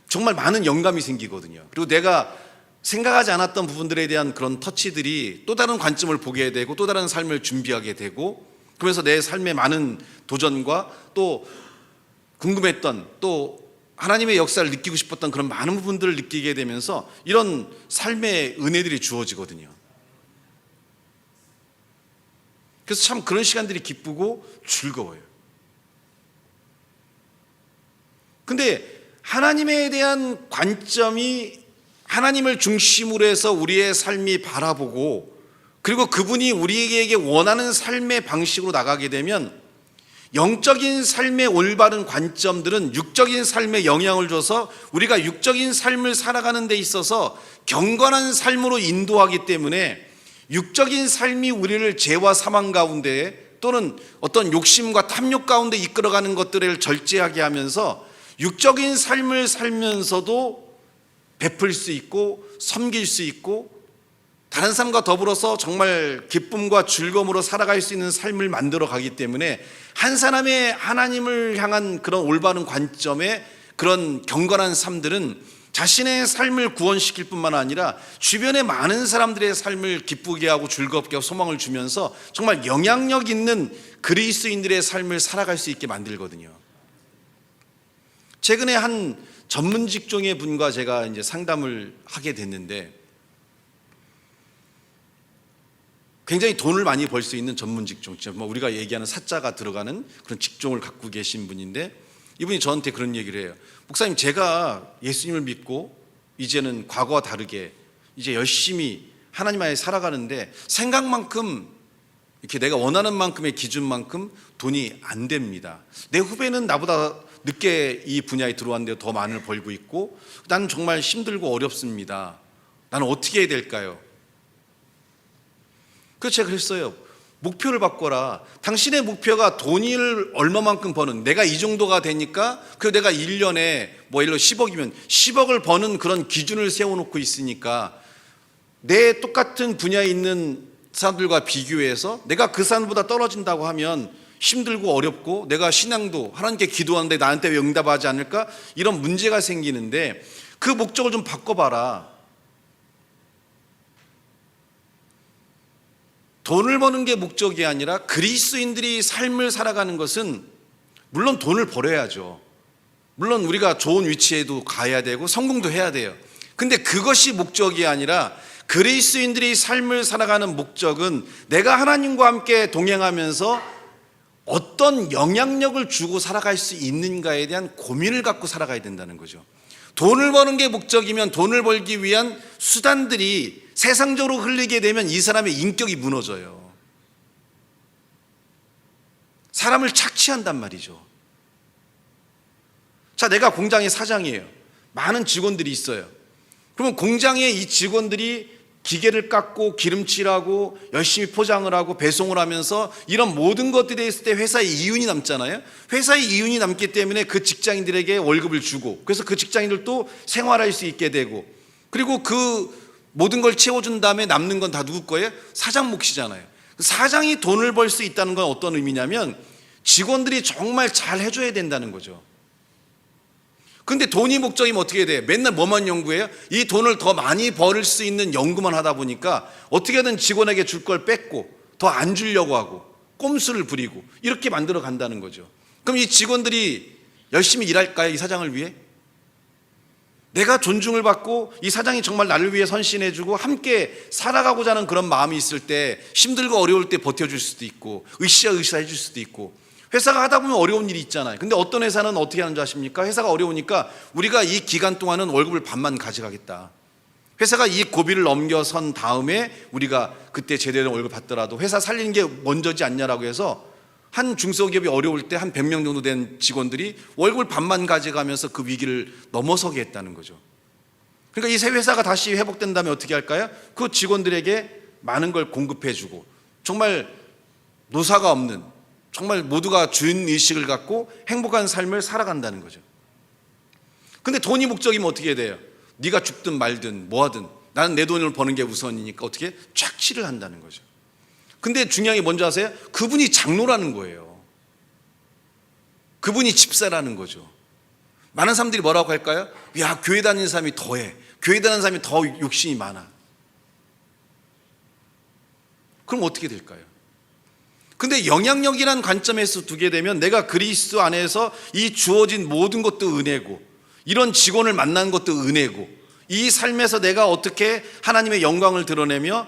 정말 많은 영감이 생기거든요. 그리고 내가 생각하지 않았던 부분들에 대한 그런 터치들이 또 다른 관점을 보게 되고 또 다른 삶을 준비하게 되고, 그러면서 내 삶의 많은 도전과 또 궁금했던, 또 하나님의 역사를 느끼고 싶었던 그런 많은 부분들을 느끼게 되면서 이런 삶의 은혜들이 주어지거든요. 그래서 참 그런 시간들이 기쁘고 즐거워요. 근데 하나님에 대한 관점이 하나님을 중심으로 해서 우리의 삶이 바라보고, 그리고 그분이 우리에게 원하는 삶의 방식으로 나가게 되면 영적인 삶의 올바른 관점들은 육적인 삶에 영향을 줘서 우리가 육적인 삶을 살아가는 데 있어서 경건한 삶으로 인도하기 때문에 육적인 삶이 우리를 죄와 사망 가운데 또는 어떤 욕심과 탐욕 가운데 이끌어가는 것들을 절제하게 하면서 육적인 삶을 살면서도 베풀 수 있고 섬길 수 있고 다른 삶과 더불어서 정말 기쁨과 즐거움으로 살아갈 수 있는 삶을 만들어 가기 때문에 한 사람의 하나님을 향한 그런 올바른 관점의 그런 경건한 삶들은 자신의 삶을 구원시킬 뿐만 아니라 주변의 많은 사람들의 삶을 기쁘게 하고 즐겁게 하고 소망을 주면서 정말 영향력 있는 그리스도인들의 삶을 살아갈 수 있게 만들거든요. 최근에 한 전문 직종의 분과 제가 이제 상담을 하게 됐는데 굉장히 돈을 많이 벌 수 있는 전문 직종, 우리가 얘기하는 사자가 들어가는 그런 직종을 갖고 계신 분인데 이분이 저한테 그런 얘기를 해요. 목사님, 제가 예수님을 믿고 이제는 과거와 다르게 이제 열심히 하나님 안에 살아가는데 생각만큼 이렇게 내가 원하는 만큼의 기준만큼 돈이 안 됩니다. 내 후배는 나보다 늦게 이 분야에 들어왔는데 더 많이 벌고 있고 나는 정말 힘들고 어렵습니다. 나는 어떻게 해야 될까요? 그래서 제가 그랬어요. 목표를 바꿔라. 당신의 목표가 돈을 얼마만큼 버는, 내가 이 정도가 되니까 그 내가 1년에 예를 들어 10억이면 10억을 버는 그런 기준을 세워놓고 있으니까 내 똑같은 분야에 있는 사람들과 비교해서 내가 그 사람보다 떨어진다고 하면 힘들고 어렵고 내가 신앙도 하나님께 기도하는데 나한테 왜 응답하지 않을까? 이런 문제가 생기는데 그 목적을 좀 바꿔봐라. 돈을 버는 게 목적이 아니라 그리스도인들이 삶을 살아가는 것은 물론 돈을 벌어야죠. 물론 우리가 좋은 위치에도 가야 되고 성공도 해야 돼요. 근데 그것이 목적이 아니라 그리스도인들이 삶을 살아가는 목적은 내가 하나님과 함께 동행하면서 어떤 영향력을 주고 살아갈 수 있는가에 대한 고민을 갖고 살아가야 된다는 거죠. 돈을 버는 게 목적이면 돈을 벌기 위한 수단들이 세상적으로 흘리게 되면 이 사람의 인격이 무너져요. 사람을 착취한단 말이죠. 자, 내가 공장의 사장이에요. 많은 직원들이 있어요. 그러면 공장에 이 직원들이 기계를 깎고 기름칠하고 열심히 포장을 하고 배송을 하면서 이런 모든 것들이 있을 때 회사의 이윤이 남잖아요. 회사의 이윤이 남기 때문에 그 직장인들에게 월급을 주고 그래서 그 직장인들도 생활할 수 있게 되고 그리고 그 모든 걸 채워준 다음에 남는 건 다 누구 거예요? 사장 몫이잖아요. 사장이 돈을 벌 수 있다는 건 어떤 의미냐면 직원들이 정말 잘 해줘야 된다는 거죠. 근데 돈이 목적이면 어떻게 돼요? 맨날 뭐만 연구해요? 이 돈을 더 많이 벌 수 있는 연구만 하다 보니까 어떻게든 직원에게 줄 걸 뺏고 더 안 주려고 하고 꼼수를 부리고 이렇게 만들어 간다는 거죠. 그럼 이 직원들이 열심히 일할까요? 이 사장을 위해? 내가 존중을 받고 이 사장이 정말 나를 위해 선신해주고 함께 살아가고자 하는 그런 마음이 있을 때 힘들고 어려울 때 버텨줄 수도 있고 으쌰으쌰 해줄 수도 있고 회사가 하다 보면 어려운 일이 있잖아요. 근데 어떤 회사는 어떻게 하는 줄 아십니까? 회사가 어려우니까 우리가 이 기간 동안은 월급을 반만 가져가겠다. 회사가 이 고비를 넘겨선 다음에 우리가 그때 제대로 월급 받더라도 회사 살리는 게 먼저지 않냐라고 해서 한 중소기업이 어려울 때 한 100명 정도 된 직원들이 월급을 반만 가져가면서 그 위기를 넘어서게 했다는 거죠. 그러니까 이 새 회사가 다시 회복된 다음에 어떻게 할까요? 그 직원들에게 많은 걸 공급해주고 정말 노사가 없는 정말 모두가 주인의식을 갖고 행복한 삶을 살아간다는 거죠. 근데 돈이 목적이면 어떻게 돼요? 네가 죽든 말든 뭐하든 나는 내 돈을 버는 게 우선이니까 어떻게 착취를 한다는 거죠. 근데 중요한 게 뭔지 아세요? 그분이 장로라는 거예요. 그분이 집사라는 거죠. 많은 사람들이 뭐라고 할까요? 야, 교회 다니는 사람이 더해. 교회 다니는 사람이 더 욕심이 많아. 그럼 어떻게 될까요? 근데 영향력이라는 관점에서 두게 되면 내가 그리스도 안에서 이 주어진 모든 것도 은혜고, 이런 직원을 만난 것도 은혜고, 이 삶에서 내가 어떻게 하나님의 영광을 드러내며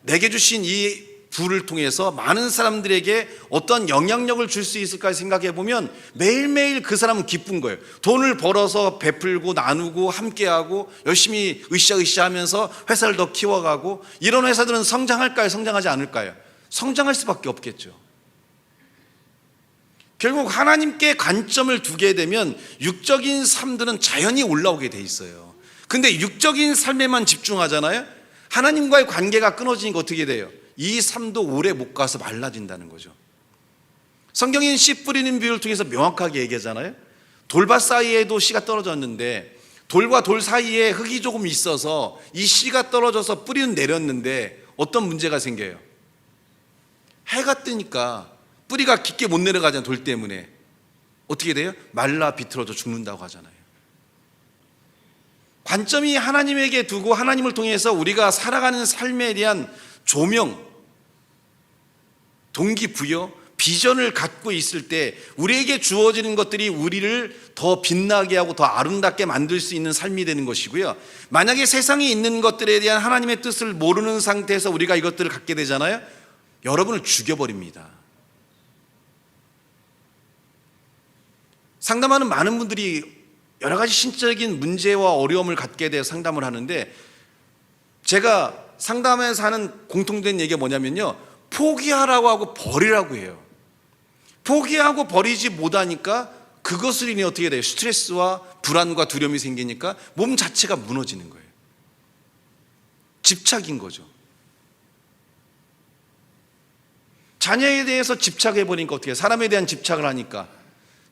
내게 주신 이 부를 통해서 많은 사람들에게 어떤 영향력을 줄 수 있을까 생각해 보면 매일매일 그 사람은 기쁜 거예요. 돈을 벌어서 베풀고 나누고 함께하고 열심히 으쌰으쌰 하면서 회사를 더 키워가고, 이런 회사들은 성장할까요? 성장하지 않을까요? 성장할 수밖에 없겠죠. 결국 하나님께 관점을 두게 되면 육적인 삶들은 자연히 올라오게 돼 있어요. 근데 육적인 삶에만 집중하잖아요. 하나님과의 관계가 끊어지니까 어떻게 돼요? 이 삶도 오래 못 가서 말라진다는 거죠. 성경인 씨 뿌리는 비유를 통해서 명확하게 얘기하잖아요. 돌밭 사이에도 씨가 떨어졌는데 돌과 돌 사이에 흙이 조금 있어서 이 씨가 떨어져서 뿌리는 내렸는데 어떤 문제가 생겨요? 해가 뜨니까 뿌리가 깊게 못 내려가잖아요. 돌 때문에. 어떻게 돼요? 말라 비틀어져 죽는다고 하잖아요. 관점이 하나님에게 두고 하나님을 통해서 우리가 살아가는 삶에 대한 조명, 동기부여, 비전을 갖고 있을 때 우리에게 주어지는 것들이 우리를 더 빛나게 하고 더 아름답게 만들 수 있는 삶이 되는 것이고요. 만약에 세상에 있는 것들에 대한 하나님의 뜻을 모르는 상태에서 우리가 이것들을 갖게 되잖아요. 여러분을 죽여버립니다. 상담하는 많은 분들이 여러 가지 신적인 문제와 어려움을 갖게 되어 상담을 하는데, 제가 상담에서 하는 공통된 얘기가 뭐냐면요, 포기하라고 하고 버리라고 해요. 포기하고 버리지 못하니까 그것을 인해 어떻게 돼요? 스트레스와 불안과 두려움이 생기니까 몸 자체가 무너지는 거예요. 집착인 거죠. 자녀에 대해서 집착해버리니까 어떻게 해요? 사람에 대한 집착을 하니까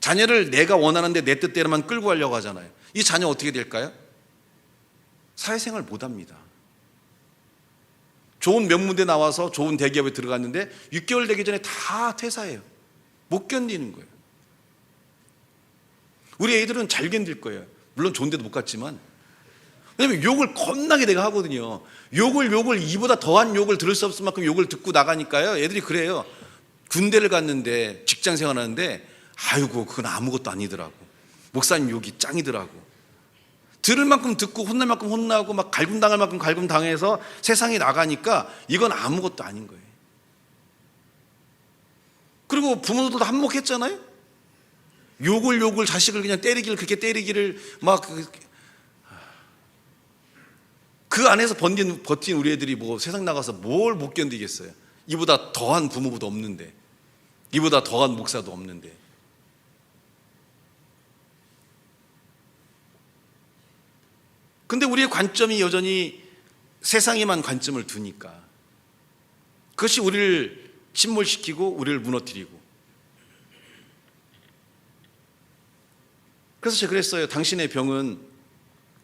자녀를 내가 원하는데 내 뜻대로만 끌고 가려고 하잖아요. 이 자녀 어떻게 될까요? 사회생활 못합니다. 좋은 명문대 나와서 좋은 대기업에 들어갔는데 6개월 되기 전에 다 퇴사해요. 못 견디는 거예요. 우리 애들은 잘 견딜 거예요. 물론 좋은 데도 못 갔지만. 왜냐면 욕을 겁나게 내가 하거든요. 욕을 이보다 더한 욕을 들을 수 없을 만큼 욕을 듣고 나가니까요. 애들이 그래요. 군대를 갔는데 직장 생활하는데 아이고 그건 아무것도 아니더라고. 목사님 욕이 짱이더라고. 들을 만큼 듣고 혼날 만큼 혼나고 막 갈굼당할 만큼 갈굼당해서 세상에 나가니까 이건 아무것도 아닌 거예요. 그리고 부모들도 한몫했잖아요. 욕을 자식을 그냥 때리기를 그렇게 때리기를 막 그 안에서 버틴 우리 애들이 뭐 세상 나가서 뭘 못 견디겠어요. 이보다 더한 부모도 없는데, 이보다 더한 목사도 없는데. 근데 우리의 관점이 여전히 세상에만 관점을 두니까 그것이 우리를 침몰시키고 우리를 무너뜨리고. 그래서 제가 그랬어요. 당신의 병은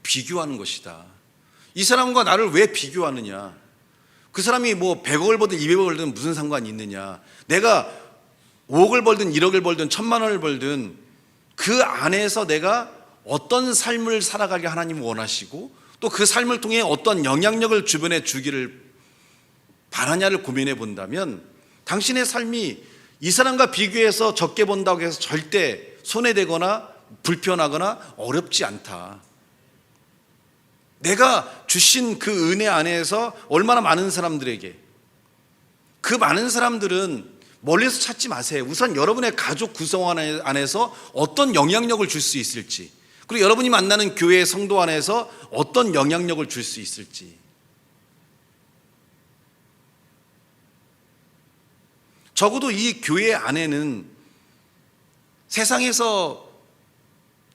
비교하는 것이다. 이 사람과 나를 왜 비교하느냐? 그 사람이 뭐 100억을 벌든 200억을 벌든 무슨 상관이 있느냐? 내가 5억을 벌든 1억을 벌든 1000만 원을 벌든 그 안에서 내가 어떤 삶을 살아가게 하나님은 원하시고 또 그 삶을 통해 어떤 영향력을 주변에 주기를 바라냐를 고민해 본다면 당신의 삶이 이 사람과 비교해서 적게 본다고 해서 절대 손해되거나 불편하거나 어렵지 않다. 내가 주신 그 은혜 안에서 얼마나 많은 사람들에게, 그 많은 사람들은 멀리서 찾지 마세요. 우선 여러분의 가족 구성원 안에서 어떤 영향력을 줄 수 있을지, 그리고 여러분이 만나는 교회 성도 안에서 어떤 영향력을 줄 수 있을지. 적어도 이 교회 안에는 세상에서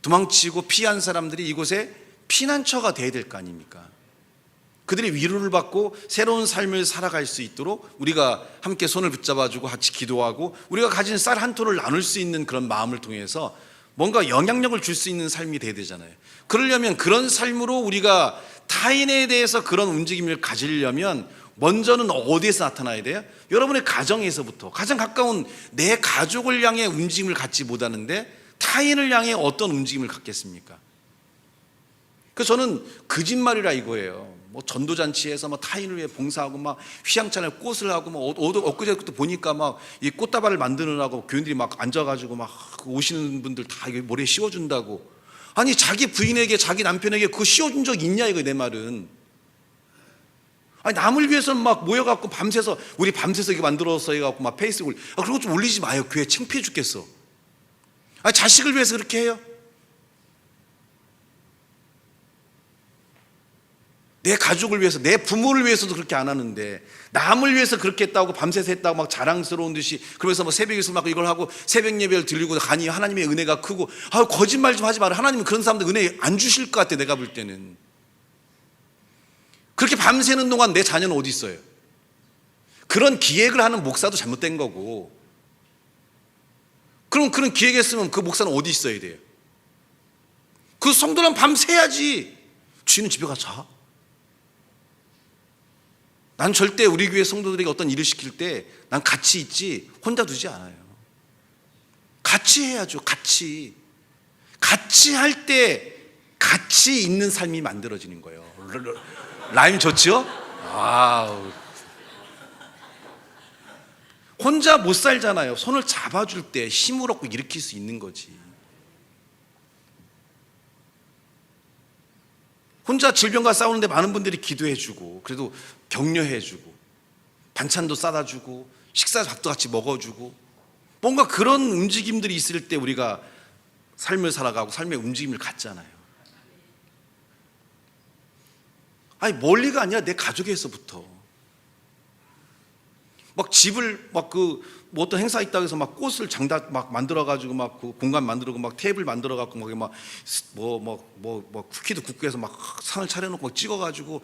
도망치고 피한 사람들이 이곳에 피난처가 돼야 될 거 아닙니까? 그들이 위로를 받고 새로운 삶을 살아갈 수 있도록 우리가 함께 손을 붙잡아주고 같이 기도하고 우리가 가진 쌀 한 톨을 나눌 수 있는 그런 마음을 통해서 뭔가 영향력을 줄 수 있는 삶이 돼야 되잖아요. 그러려면 그런 삶으로 우리가 타인에 대해서 그런 움직임을 가지려면 먼저는 어디에서 나타나야 돼요? 여러분의 가정에서부터. 가장 가까운 내 가족을 향해 움직임을 갖지 못하는데 타인을 향해 어떤 움직임을 갖겠습니까? 그래서 저는 거짓말이라 이거예요. 뭐 전도잔치에서 막 타인을 위해 봉사하고 막 휘황찬을 꽃을 하고 뭐 엊그제부터 보니까 막 이 꽃다발을 만드느라고 교인들이 막 앉아가지고 막 오시는 분들 다 이게 머리에 씌워준다고. 아니 자기 부인에게 자기 남편에게 그거 씌워준 적 있냐 이거 내 말은. 아니 남을 위해서는 막 모여갖고 밤새서 우리 밤새서 이거 만들어서 해갖고 막 페이스북을 그런 거 좀 올리지 마요. 교회 창피해 죽겠어. 아니 자식을 위해서 그렇게 해요? 내 가족을 위해서, 내 부모를 위해서도 그렇게 안 하는데 남을 위해서 그렇게 했다고 밤새서 했다고 막 자랑스러운 듯이 그러면서 막 새벽에서 막 이걸 하고 새벽 예배를 드리고 가니 하나님의 은혜가 크고 거짓말 좀 하지 마라. 하나님은 그런 사람들 은혜 안 주실 것 같아. 내가 볼 때는 그렇게 밤새는 동안 내 자녀는 어디 있어요? 그런 기획을 하는 목사도 잘못된 거고, 그럼 그런 기획했으면 그 목사는 어디 있어야 돼요? 그 성도는 밤새야지. 쥐는 집에 가서 자. 난 절대 우리 교회 성도들에게 어떤 일을 시킬 때 난 같이 있지 혼자 두지 않아요. 같이 해야죠. 같이 할 때 같이 있는 삶이 만들어지는 거예요. 라임 좋죠? 와우. 혼자 못 살잖아요. 손을 잡아줄 때 힘을 얻고 일으킬 수 있는 거지. 혼자 질병과 싸우는데 많은 분들이 기도해주고 그래도 격려해주고 반찬도 싸다 주고 식사 밥도 같이 먹어주고 뭔가 그런 움직임들이 있을 때 우리가 삶을 살아가고 삶의 움직임을 갖잖아요. 아니 멀리가 아니라 내 가족에서부터 막 집을 막 뭐 어떤 행사 있다고 해서 막 꽃을 장다 막 만들어가지고 막 그 공간 만들고 막 테이블 만들어갖고 막 쿠키도 굽고 해서 막 상을 차려놓고 막 찍어가지고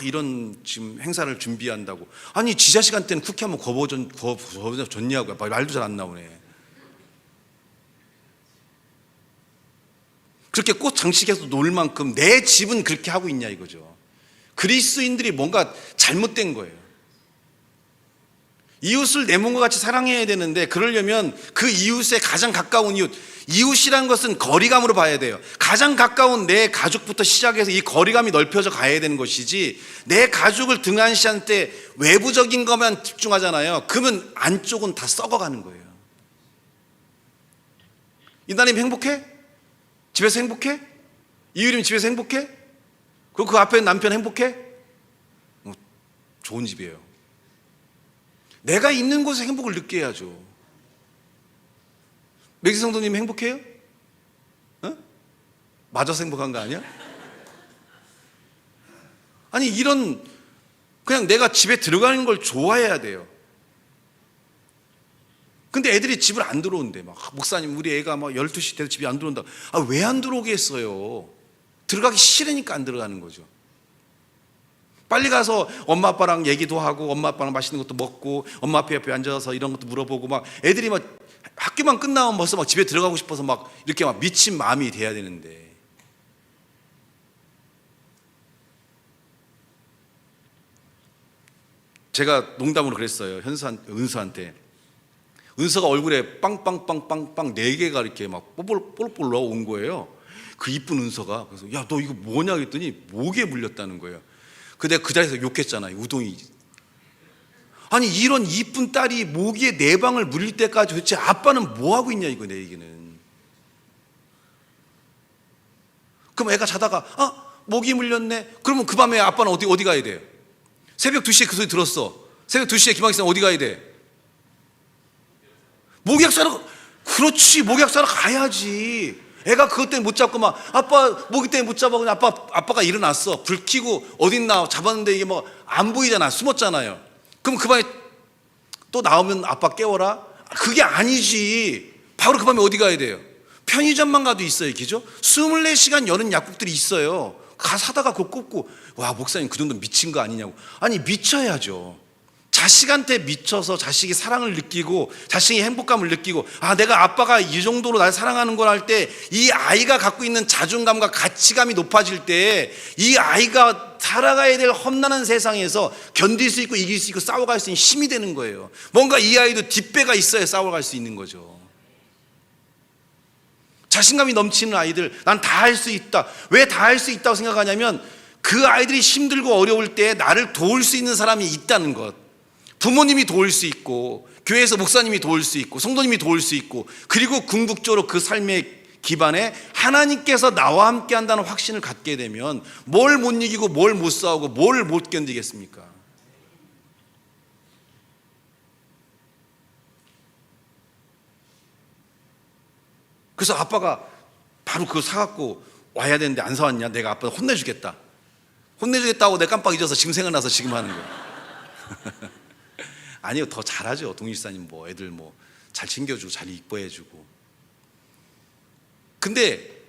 이런 지금 행사를 준비한다고. 아니 지자 시간 때는 쿠키 한번 구워줬냐고. 말도 잘 안 나오네. 그렇게 꽃 장식해서 놀 만큼 내 집은 그렇게 하고 있냐 이거죠. 그리스도인들이 뭔가 잘못된 거예요. 이웃을 내 몸과 같이 사랑해야 되는데 그러려면 그 이웃의 가장 가까운 이웃이란 것은 거리감으로 봐야 돼요. 가장 가까운 내 가족부터 시작해서 이 거리감이 넓혀져 가야 되는 것이지, 내 가족을 등한시할 때 외부적인 것만 집중하잖아요. 그러면 안쪽은 다 썩어가는 거예요. 이나님 행복해? 집에서 행복해? 이유림 집에서 행복해? 그리고 그 앞에 남편 행복해? 좋은 집이에요. 내가 있는 곳에 행복을 느껴야죠. 맥기 성도님 행복해요? 어? 맞아서 행복한 거 아니야? 아니 이런 그냥 내가 집에 들어가는 걸 좋아해야 돼요. 근데 애들이 집을 안 들어온대. 막 목사님 우리 애가 막 12시 돼도 집에 안 들어온다. 왜 안 들어오겠어요? 들어가기 싫으니까 안 들어가는 거죠. 빨리 가서 엄마 아빠랑 얘기도 하고 엄마 아빠랑 맛있는 것도 먹고 엄마 앞에 옆에 앉아서 이런 것도 물어보고 막 애들이 막 학교만 끝나면 벌써 막 집에 들어가고 싶어서 막 이렇게 막 미친 마음이 돼야 되는데, 제가 농담으로 그랬어요. 은서한테. 은서가 얼굴에 빵빵빵빵빵 4개가 이렇게 막 볼볼 나온 거예요. 그 이쁜 은서가. 그래서 야 너 이거 뭐냐 했더니 목에 물렸다는 거예요. 근데 그 자리에서 욕했잖아요. 우동이. 아니 이런 이쁜 딸이 모기에 4방을 물릴 때까지 도대체 아빠는 뭐 하고 있냐 이거 내 얘기는. 그럼 애가 자다가 모기 물렸네. 그러면 그 밤에 아빠는 어디 가야 돼요? 새벽 2시에 그 소리 들었어. 새벽 2시에 김학생 어디 가야 돼? 목약 사러. 그렇지, 목약 사러 가야지. 애가 그것 때문에 못 잡고 막 아빠 모기 때문에 못 잡아. 그냥 아빠가 일어났어. 불 켜고 어딨나 잡았는데 이게 뭐 안 보이잖아. 숨었잖아요. 그럼 그 밤에 또 나오면 아빠 깨워라? 그게 아니지. 바로 그 밤에 어디 가야 돼요? 편의점만 가도 있어요. 그죠? 24시간 여는 약국들이 있어요. 가 사다가 그거 꼽고, 와 목사님 그 정도 미친 거 아니냐고. 아니 미쳐야죠. 자식한테 미쳐서 자식이 사랑을 느끼고 자식이 행복감을 느끼고, 아 내가 아빠가 이 정도로 날 사랑하는 걸 할 때 이 아이가 갖고 있는 자존감과 가치감이 높아질 때 이 아이가 살아가야 될 험난한 세상에서 견딜 수 있고 이길 수 있고 싸워갈 수 있는 힘이 되는 거예요. 뭔가 이 아이도 뒷배가 있어야 싸워갈 수 있는 거죠. 자신감이 넘치는 아이들, 난 다 할 수 있다. 왜 다 할 수 있다고 생각하냐면 그 아이들이 힘들고 어려울 때 나를 도울 수 있는 사람이 있다는 것. 부모님이 도울 수 있고, 교회에서 목사님이 도울 수 있고, 성도님이 도울 수 있고, 그리고 궁극적으로 그 삶의 기반에 하나님께서 나와 함께 한다는 확신을 갖게 되면 뭘 못 이기고 뭘 못 싸우고 뭘 못 견디겠습니까? 그래서 아빠가 바로 그거 사갖고 와야 되는데 안 사왔냐? 내가 아빠 혼내주겠다. 혼내주겠다고 내가 깜빡 잊어서 지금 생각나서 지금 하는 거예요. 아니요, 더 잘하죠. 동일사님 뭐 애들 뭐 잘 챙겨주고 잘 이뻐해주고. 근데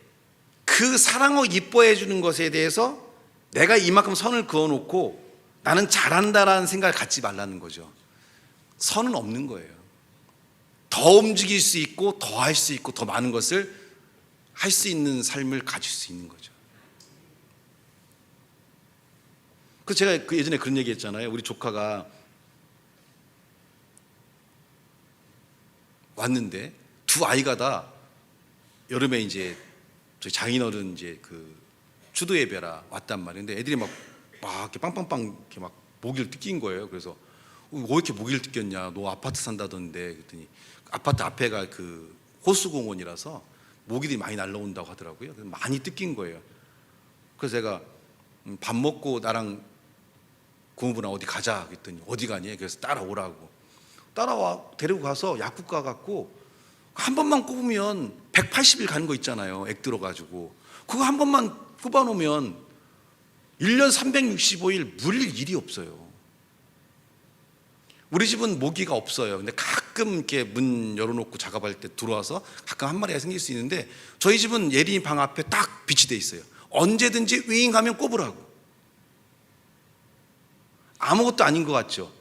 그 사랑하고 이뻐해주는 것에 대해서 내가 이만큼 선을 그어놓고 나는 잘한다라는 생각을 갖지 말라는 거죠. 선은 없는 거예요. 더 움직일 수 있고 더 할 수 있고 더 많은 것을 할 수 있는 삶을 가질 수 있는 거죠. 그래서 제가 그 예전에 그런 얘기 했잖아요. 우리 조카가 왔는데 두 아이가 다 여름에 이제 저희 장인어른 이제 그 추도 예배라 왔단 말이에요. 근데 애들이 막 이렇게 빵빵빵 이렇게 막 모기를 뜯긴 거예요. 그래서 왜 이렇게 모기를 뜯겼냐? 너 아파트 산다던데. 그랬더니 아파트 앞에가 그 호수공원이라서 모기들이 많이 날라온다고 하더라고요. 그래서 많이 뜯긴 거예요. 그래서 제가 밥 먹고 나랑 고모부랑 어디 가자 그랬더니 어디 가니? 그래서 따라오라고. 따라와 데리고 가서 약국 가갖고 한 번만 꼽으면 180일 가는 거 있잖아요. 액 들어가지고 그거 한 번만 꼽아놓으면 1년 365일 물릴 일이 없어요. 우리 집은 모기가 없어요. 근데 가끔 이렇게 문 열어놓고 작업할 때 들어와서 가끔 한 마리가 생길 수 있는데 저희 집은 예린이 방 앞에 딱 빛이 돼 있어요. 언제든지 윙 하면 꼽으라고. 아무것도 아닌 것 같죠.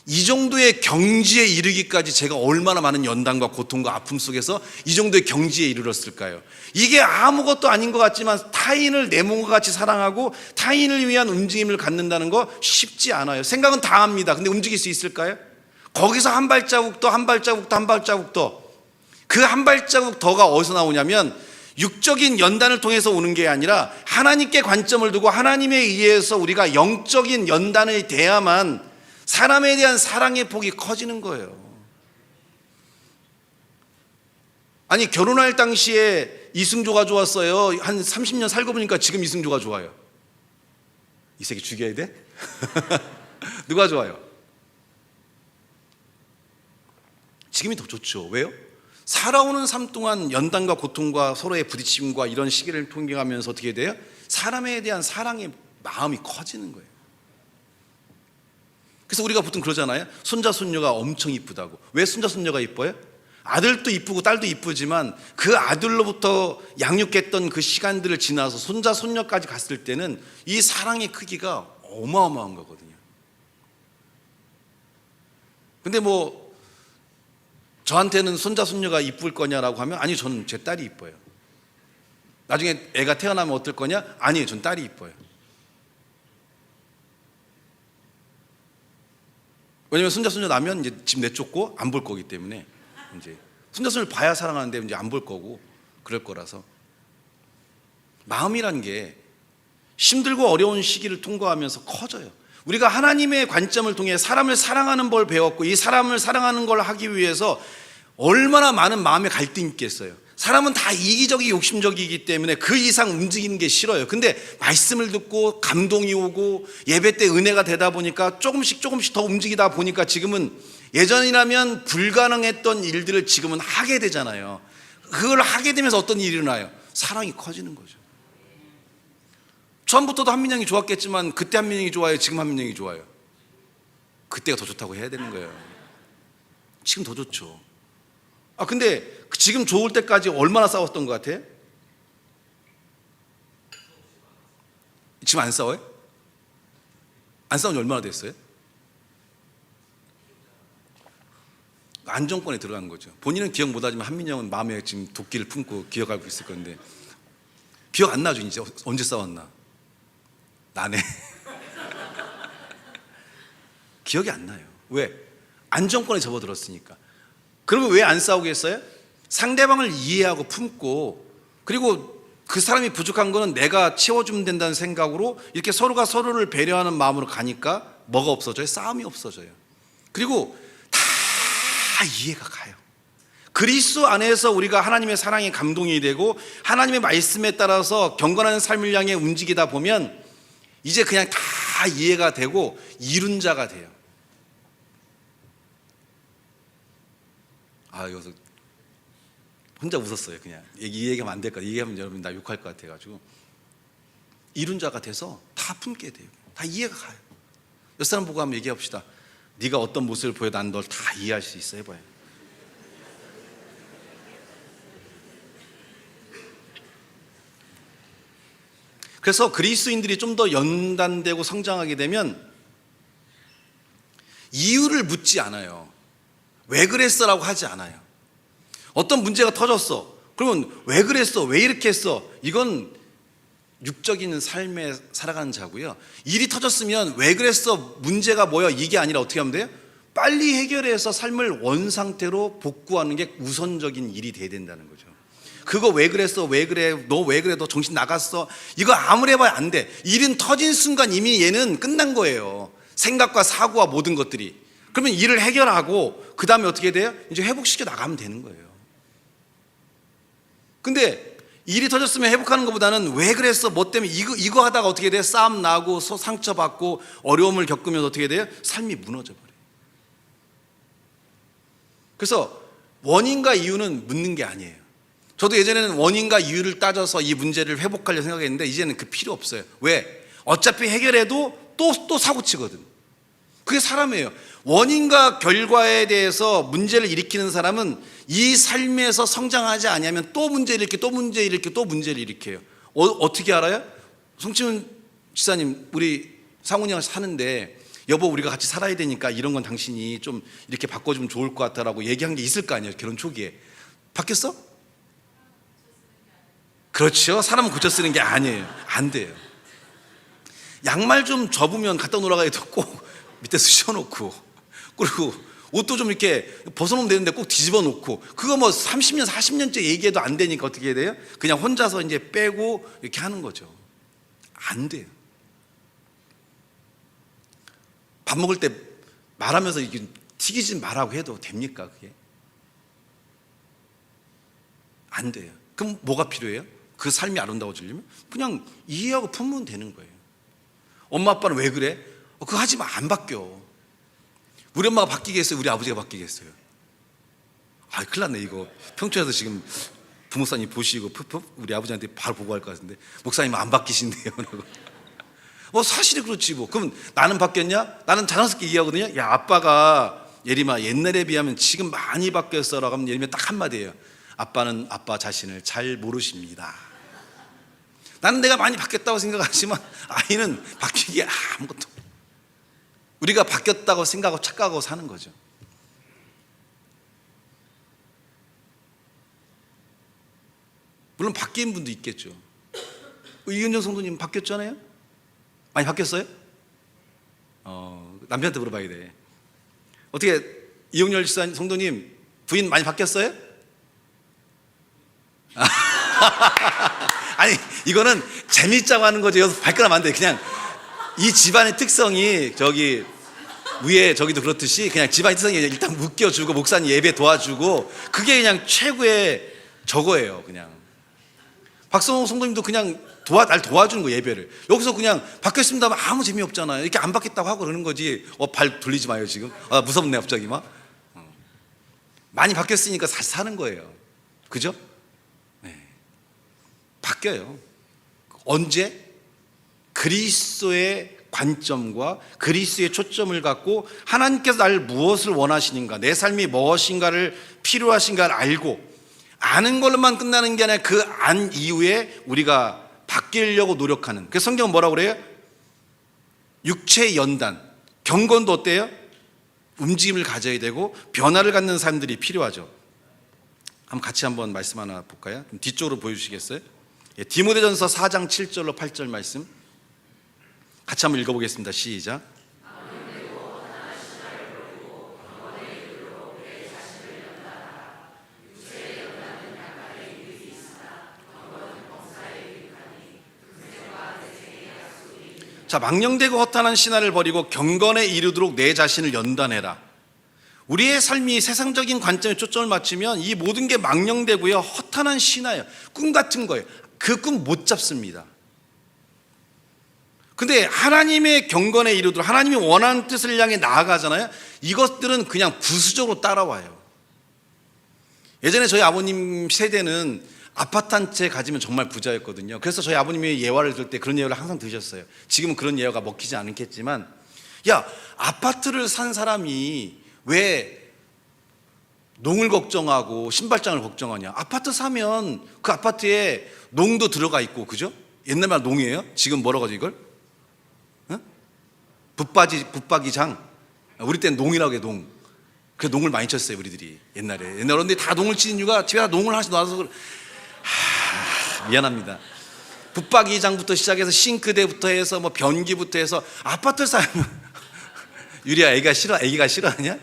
이 정도의 경지에 이르기까지 제가 얼마나 많은 연단과 고통과 아픔 속에서 이 정도의 경지에 이르렀을까요? 이게 아무것도 아닌 것 같지만 타인을 내 몸과 같이 사랑하고 타인을 위한 움직임을 갖는다는 거 쉽지 않아요. 생각은 다 합니다. 근데 움직일 수 있을까요? 거기서 한 발자국 더, 한 발자국 더, 한 발자국 더. 그 한 발자국 더가 어디서 나오냐면 육적인 연단을 통해서 오는 게 아니라 하나님께 관점을 두고 하나님에 의해서 우리가 영적인 연단을 대야만 사람에 대한 사랑의 폭이 커지는 거예요. 아니 결혼할 당시에 이승조가 좋았어요. 한 30년 살고 보니까 지금 이승조가 좋아요. 이 새끼 죽여야 돼? 누가 좋아요? 지금이 더 좋죠. 왜요? 살아오는 삶 동안 연단과 고통과 서로의 부딪힘과 이런 시기를 통과하면서 어떻게 돼요? 사람에 대한 사랑의 마음이 커지는 거예요. 그래서 우리가 보통 그러잖아요. 손자 손녀가 엄청 이쁘다고. 왜 손자 손녀가 이뻐요? 아들도 이쁘고 딸도 이쁘지만 그 아들로부터 양육했던 그 시간들을 지나서 손자 손녀까지 갔을 때는 이 사랑의 크기가 어마어마한 거거든요. 근데 뭐 저한테는 손자 손녀가 이쁠 거냐라고 하면 아니 저는 제 딸이 이뻐요. 나중에 애가 태어나면 어떨 거냐? 아니에요. 전 딸이 이뻐요. 왜냐면 손자 손녀 나면 이제 집 내쫓고 안 볼 거기 때문에 이제 손자 손녀를 봐야 사랑하는데 이제 안 볼 거고 그럴 거라서 마음이란 게 힘들고 어려운 시기를 통과하면서 커져요. 우리가 하나님의 관점을 통해 사람을 사랑하는 걸 배웠고 이 사람을 사랑하는 걸 하기 위해서 얼마나 많은 마음의 갈등이 있겠어요. 사람은 다 이기적이고 욕심적이기 때문에 그 이상 움직이는 게 싫어요. 근데 말씀을 듣고 감동이 오고 예배 때 은혜가 되다 보니까 조금씩 더 움직이다 보니까 지금은 예전이라면 불가능했던 일들을 지금은 하게 되잖아요. 그걸 하게 되면서 어떤 일이 일어나요? 사랑이 커지는 거죠. 처음부터도 한민영이 좋았겠지만 그때 한민영이 좋아요? 지금 한민영이 좋아요? 그때가 더 좋다고 해야 되는 거예요. 지금 더 좋죠. 근데 지금 좋을 때까지 얼마나 싸웠던 것 같아? 지금 안 싸워요? 안 싸운 지 얼마나 됐어요? 안정권에 들어간 거죠. 본인은 기억 못하지만 한민영은 마음에 지금 도끼를 품고 기억하고 있을 건데, 기억 안 나죠? 이제 언제 싸웠나? 나네. 기억이 안 나요. 왜? 안정권에 접어들었으니까. 그러면 왜 안 싸우겠어요? 상대방을 이해하고 품고, 그리고 그 사람이 부족한 거는 내가 채워주면 된다는 생각으로 이렇게 서로가 서로를 배려하는 마음으로 가니까 뭐가 없어져요? 싸움이 없어져요. 그리고 다 이해가 가요. 그리스도 안에서 우리가 하나님의 사랑에 감동이 되고 하나님의 말씀에 따라서 경건한 삶을 향해 움직이다 보면 이제 그냥 다 이해가 되고 이룬 자가 돼요. 여기서 혼자 웃었어요. 그냥 이 얘기하면 안 될 것 같아요. 얘기하면 여러분 나 욕할 것 같아가지고. 이룬 자가 돼서 다 품게 돼요. 다 이해가 가요. 옆 사람 보고 한번 얘기합시다. 네가 어떤 모습을 보여도 난 널 다 이해할 수 있어. 해봐요. 그래서 그리스도인들이 좀 더 연단되고 성장하게 되면 이유를 묻지 않아요. 왜 그랬어라고 하지 않아요. 어떤 문제가 터졌어. 그러면 왜 그랬어? 왜 이렇게 했어? 이건 육적인 삶에 살아가는 자고요. 일이 터졌으면 왜 그랬어? 문제가 뭐야? 이게 아니라 어떻게 하면 돼요? 빨리 해결해서 삶을 원상태로 복구하는 게 우선적인 일이 돼야 된다는 거죠. 그거 왜 그랬어? 왜 그래? 너 왜 그래? 너 정신 나갔어? 이거 아무리 해봐야 안 돼. 일은 터진 순간 이미 얘는 끝난 거예요. 생각과 사고와 모든 것들이. 그러면 일을 해결하고 그 다음에 어떻게 돼요? 이제 회복시켜 나가면 되는 거예요. 근데 일이 터졌으면 회복하는 것보다는 왜 그랬어? 뭐 때문에 이거 하다가 어떻게 돼요? 싸움 나고 상처받고 어려움을 겪으면 어떻게 돼요? 삶이 무너져 버려요. 그래서 원인과 이유는 묻는 게 아니에요. 저도 예전에는 원인과 이유를 따져서 이 문제를 회복하려고 생각했는데 이제는 그 필요 없어요. 왜? 어차피 해결해도 또 사고치거든. 그게 사람이에요. 원인과 결과에 대해서 문제를 일으키는 사람은 이 삶에서 성장하지 않으면 또 문제를 일으키고 또 문제를 일으키고 또 문제를 일으켜요. 어떻게 알아요? 송치훈 지사님, 우리 상훈이랑 사는데 여보 우리가 같이 살아야 되니까 이런 건 당신이 좀 이렇게 바꿔주면 좋을 것 같다라고 얘기한 게 있을 거 아니에요. 결혼 초기에. 바뀌었어? 그렇죠. 사람은 고쳐 쓰는 게 아니에요. 안 돼요. 양말 좀 접으면 갖다 놓으라고 해도 꼭 밑에 쑤셔놓고, 그리고 옷도 좀 이렇게 벗어놓으면 되는데 꼭 뒤집어 놓고, 그거 뭐 30년 40년째 얘기해도 안 되니까 어떻게 해야 돼요? 그냥 혼자서 이제 빼고 이렇게 하는 거죠. 안 돼요. 밥 먹을 때 말하면서 이게 튀기지 말라고 해도 됩니까? 그게 안 돼요. 그럼 뭐가 필요해요? 그 삶이 아름다워지려면 그냥 이해하고 품으면 되는 거예요. 엄마 아빠는 왜 그래? 그거 하지 마. 안 바뀌어. 우리 엄마가 바뀌겠어요? 우리 아버지가 바뀌겠어요? 큰일 났네. 이거 평촌에서 지금 부목사님 보시고 우리 아버지한테 바로 보고할 것 같은데, 목사님 안 바뀌신대요. 사실이 그렇지 뭐. 그럼 나는 바뀌었냐? 나는 자랑스럽게 얘기하거든요. 야, 아빠가 예림아 옛날에 비하면 지금 많이 바뀌었어라고 하면 예림이 딱 한마디예요. 아빠는 아빠 자신을 잘 모르십니다. 나는 내가 많이 바뀌었다고 생각하지만 아이는 바뀌기 아무것도. 우리가 바뀌었다고 생각하고 착각하고 사는 거죠. 물론 바뀐 분도 있겠죠. 이은정 성도님 바뀌었잖아요? 많이 바뀌었어요? 남편한테 물어봐야 돼. 어떻게 이용렬 성도님 부인 많이 바뀌었어요? 아니 이거는 재밌자고 하는 거죠. 여기서 발끈하면 안 돼. 그냥 이 집안의 특성이 저기 위에 저기도 그렇듯이 그냥 집안의 특성이 일단 웃겨주고 목사님 예배 도와주고, 그게 그냥 최고의 저거예요. 그냥 박성호 성도님도 그냥 날 도와주는 거, 예배를. 여기서 그냥 바뀌었습니다 하면 아무 재미없잖아요. 이렇게 안 바뀌었다고 하고 그러는 거지. 발 돌리지 마요 지금. 무섭네 갑자기 막. 많이 바뀌었으니까 다시 사는 거예요. 그죠? 네. 바뀌어요. 언제? 그리스도의 관점과 그리스도의 초점을 갖고 하나님께서 날 무엇을 원하시는가, 내 삶이 무엇인가를 필요하신가를 알고, 아는 걸로만 끝나는 게 아니라 그 안 이후에 우리가 바뀌려고 노력하는. 그래서 성경은 뭐라고 그래요? 육체의 연단, 경건도 어때요? 움직임을 가져야 되고 변화를 갖는 사람들이 필요하죠. 같이 한번 말씀 하나 볼까요? 뒤쪽으로 보여주시겠어요? 예, 디모데전서 4장 7절로 8절 말씀 같이 한번 읽어보겠습니다. 시작. 자, 망령되고 허탄한 신화를 버리고 경건에 이르도록 내 자신을 연단해라. 우리의 삶이 세상적인 관점에 초점을 맞추면 이 모든 게 망령되고요, 허탄한 신화예요. 꿈 같은 거예요. 그 꿈 못 잡습니다. 근데 하나님의 경건에 이르도록 하나님이 원하는 뜻을 향해 나아가잖아요. 이것들은 그냥 부수적으로 따라와요. 예전에 저희 아버님 세대는 아파트 한 채 가지면 정말 부자였거든요. 그래서 저희 아버님이 예화를 들 때 그런 예화를 항상 드셨어요. 지금은 그런 예화가 먹히지 않겠지만, 야, 아파트를 산 사람이 왜 농을 걱정하고 신발장을 걱정하냐? 아파트 사면 그 아파트에 농도 들어가 있고, 그죠? 옛날 말 농이에요? 지금 뭐라고 하죠 이걸? 붙박이장. 우리 때는 농이라고 해요, 농. 그 농을 많이 쳤어요 우리들이 옛날에. 그런데 다 농을 치는 이유가 집에다 농을 하나씩 놔서 미안합니다. 붙박이장부터 시작해서 싱크대부터 해서 뭐 변기부터 해서 아파트를 사면 유리야, 애기가 싫어하냐?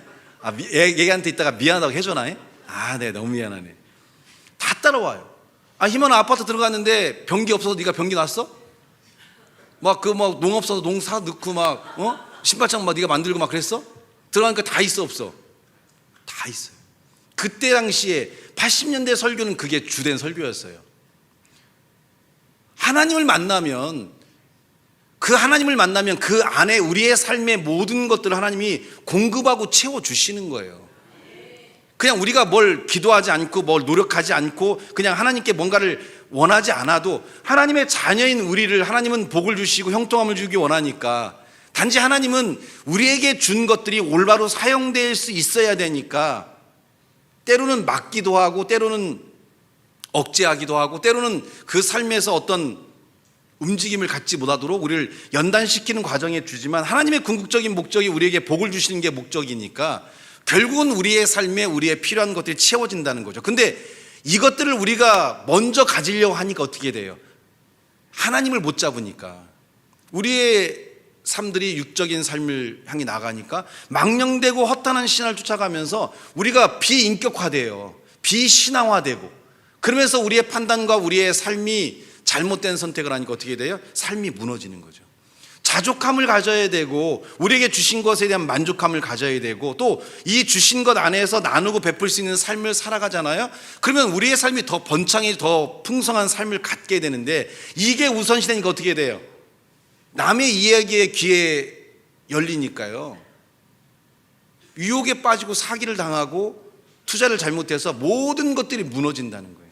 애기한테 이따가 미안하다고 해줘나? 네, 너무 미안하네. 다 따라와요. 희만아, 아파트 들어갔는데 변기 없어서 네가 변기 놨어? 농 없어서 농 사 넣고 신발장 네가 만들고 막 그랬어? 들어가니까 다 있어, 없어? 다 있어요. 그때 당시에 80년대 설교는 그게 주된 설교였어요. 하나님을 만나면 그 안에 우리의 삶의 모든 것들을 하나님이 공급하고 채워주시는 거예요. 그냥 우리가 뭘 기도하지 않고 뭘 노력하지 않고 그냥 하나님께 뭔가를 원하지 않아도 하나님의 자녀인 우리를 하나님은 복을 주시고 형통함을 주기 원하니까, 단지 하나님은 우리에게 준 것들이 올바로 사용될 수 있어야 되니까 때로는 막기도 하고 때로는 억제하기도 하고 때로는 그 삶에서 어떤 움직임을 갖지 못하도록 우리를 연단시키는 과정에 주지만, 하나님의 궁극적인 목적이 우리에게 복을 주시는 게 목적이니까 결국은 우리의 삶에 우리의 필요한 것들이 채워진다는 거죠. 근데 이것들을 우리가 먼저 가지려고 하니까 어떻게 돼요? 하나님을 못 잡으니까 우리의 삶들이 육적인 삶을 향해 나가니까 망령되고 허탄한 신화를 쫓아가면서 우리가 비인격화돼요. 비신앙화되고, 그러면서 우리의 판단과 우리의 삶이 잘못된 선택을 하니까 어떻게 돼요? 삶이 무너지는 거죠. 자족함을 가져야 되고 우리에게 주신 것에 대한 만족함을 가져야 되고 또 이 주신 것 안에서 나누고 베풀 수 있는 삶을 살아가잖아요. 그러면 우리의 삶이 더 번창이 더 풍성한 삶을 갖게 되는데, 이게 우선시되니까 어떻게 돼요? 남의 이야기에 귀에 열리니까요, 유혹에 빠지고 사기를 당하고 투자를 잘못해서 모든 것들이 무너진다는 거예요.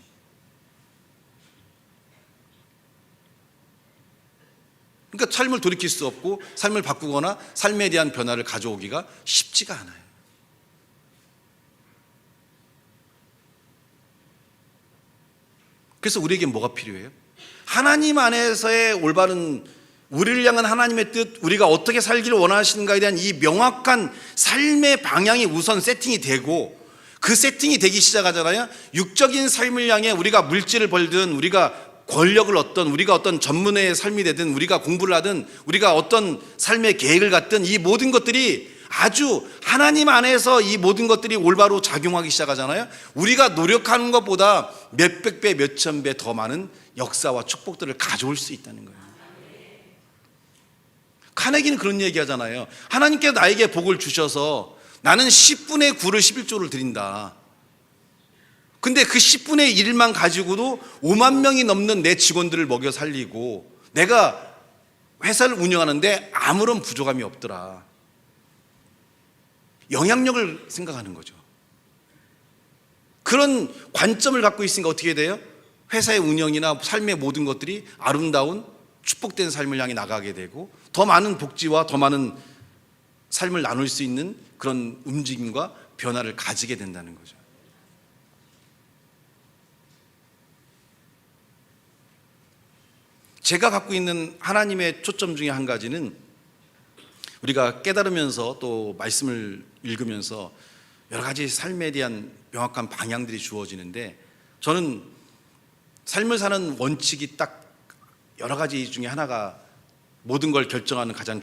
그러니까 삶을 돌이킬 수 없고 삶을 바꾸거나 삶에 대한 변화를 가져오기가 쉽지가 않아요. 그래서 우리에게 뭐가 필요해요? 하나님 안에서의 올바른 우리를 향한 하나님의 뜻, 우리가 어떻게 살기를 원하시는가에 대한 이 명확한 삶의 방향이 우선 세팅이 되고, 그 세팅이 되기 시작하잖아요. 육적인 삶을 향해 우리가 물질을 벌든 우리가 권력을 얻든 우리가 어떤 전문의 삶이 되든 우리가 공부를 하든 우리가 어떤 삶의 계획을 갖든 이 모든 것들이 아주 하나님 안에서 이 모든 것들이 올바로 작용하기 시작하잖아요. 우리가 노력하는 것보다 몇백 배, 몇천 배 더 많은 역사와 축복들을 가져올 수 있다는 거예요. 카네기는 그런 얘기 하잖아요. 하나님께서 나에게 복을 주셔서 나는 10분의 9를 11조를 드린다. 근데 그 10분의 1만 가지고도 5만 명이 넘는 내 직원들을 먹여 살리고 내가 회사를 운영하는데 아무런 부족함이 없더라. 영향력을 생각하는 거죠. 그런 관점을 갖고 있으니까 어떻게 돼요? 회사의 운영이나 삶의 모든 것들이 아름다운 축복된 삶을 향해 나가게 되고 더 많은 복지와 더 많은 삶을 나눌 수 있는 그런 움직임과 변화를 가지게 된다는 거죠. 제가 갖고 있는 하나님의 초점 중에 한 가지는 우리가 깨달으면서 또 말씀을 읽으면서 여러 가지 삶에 대한 명확한 방향들이 주어지는데, 저는 삶을 사는 원칙이 딱 여러 가지 중에 하나가 모든 걸 결정하는 가장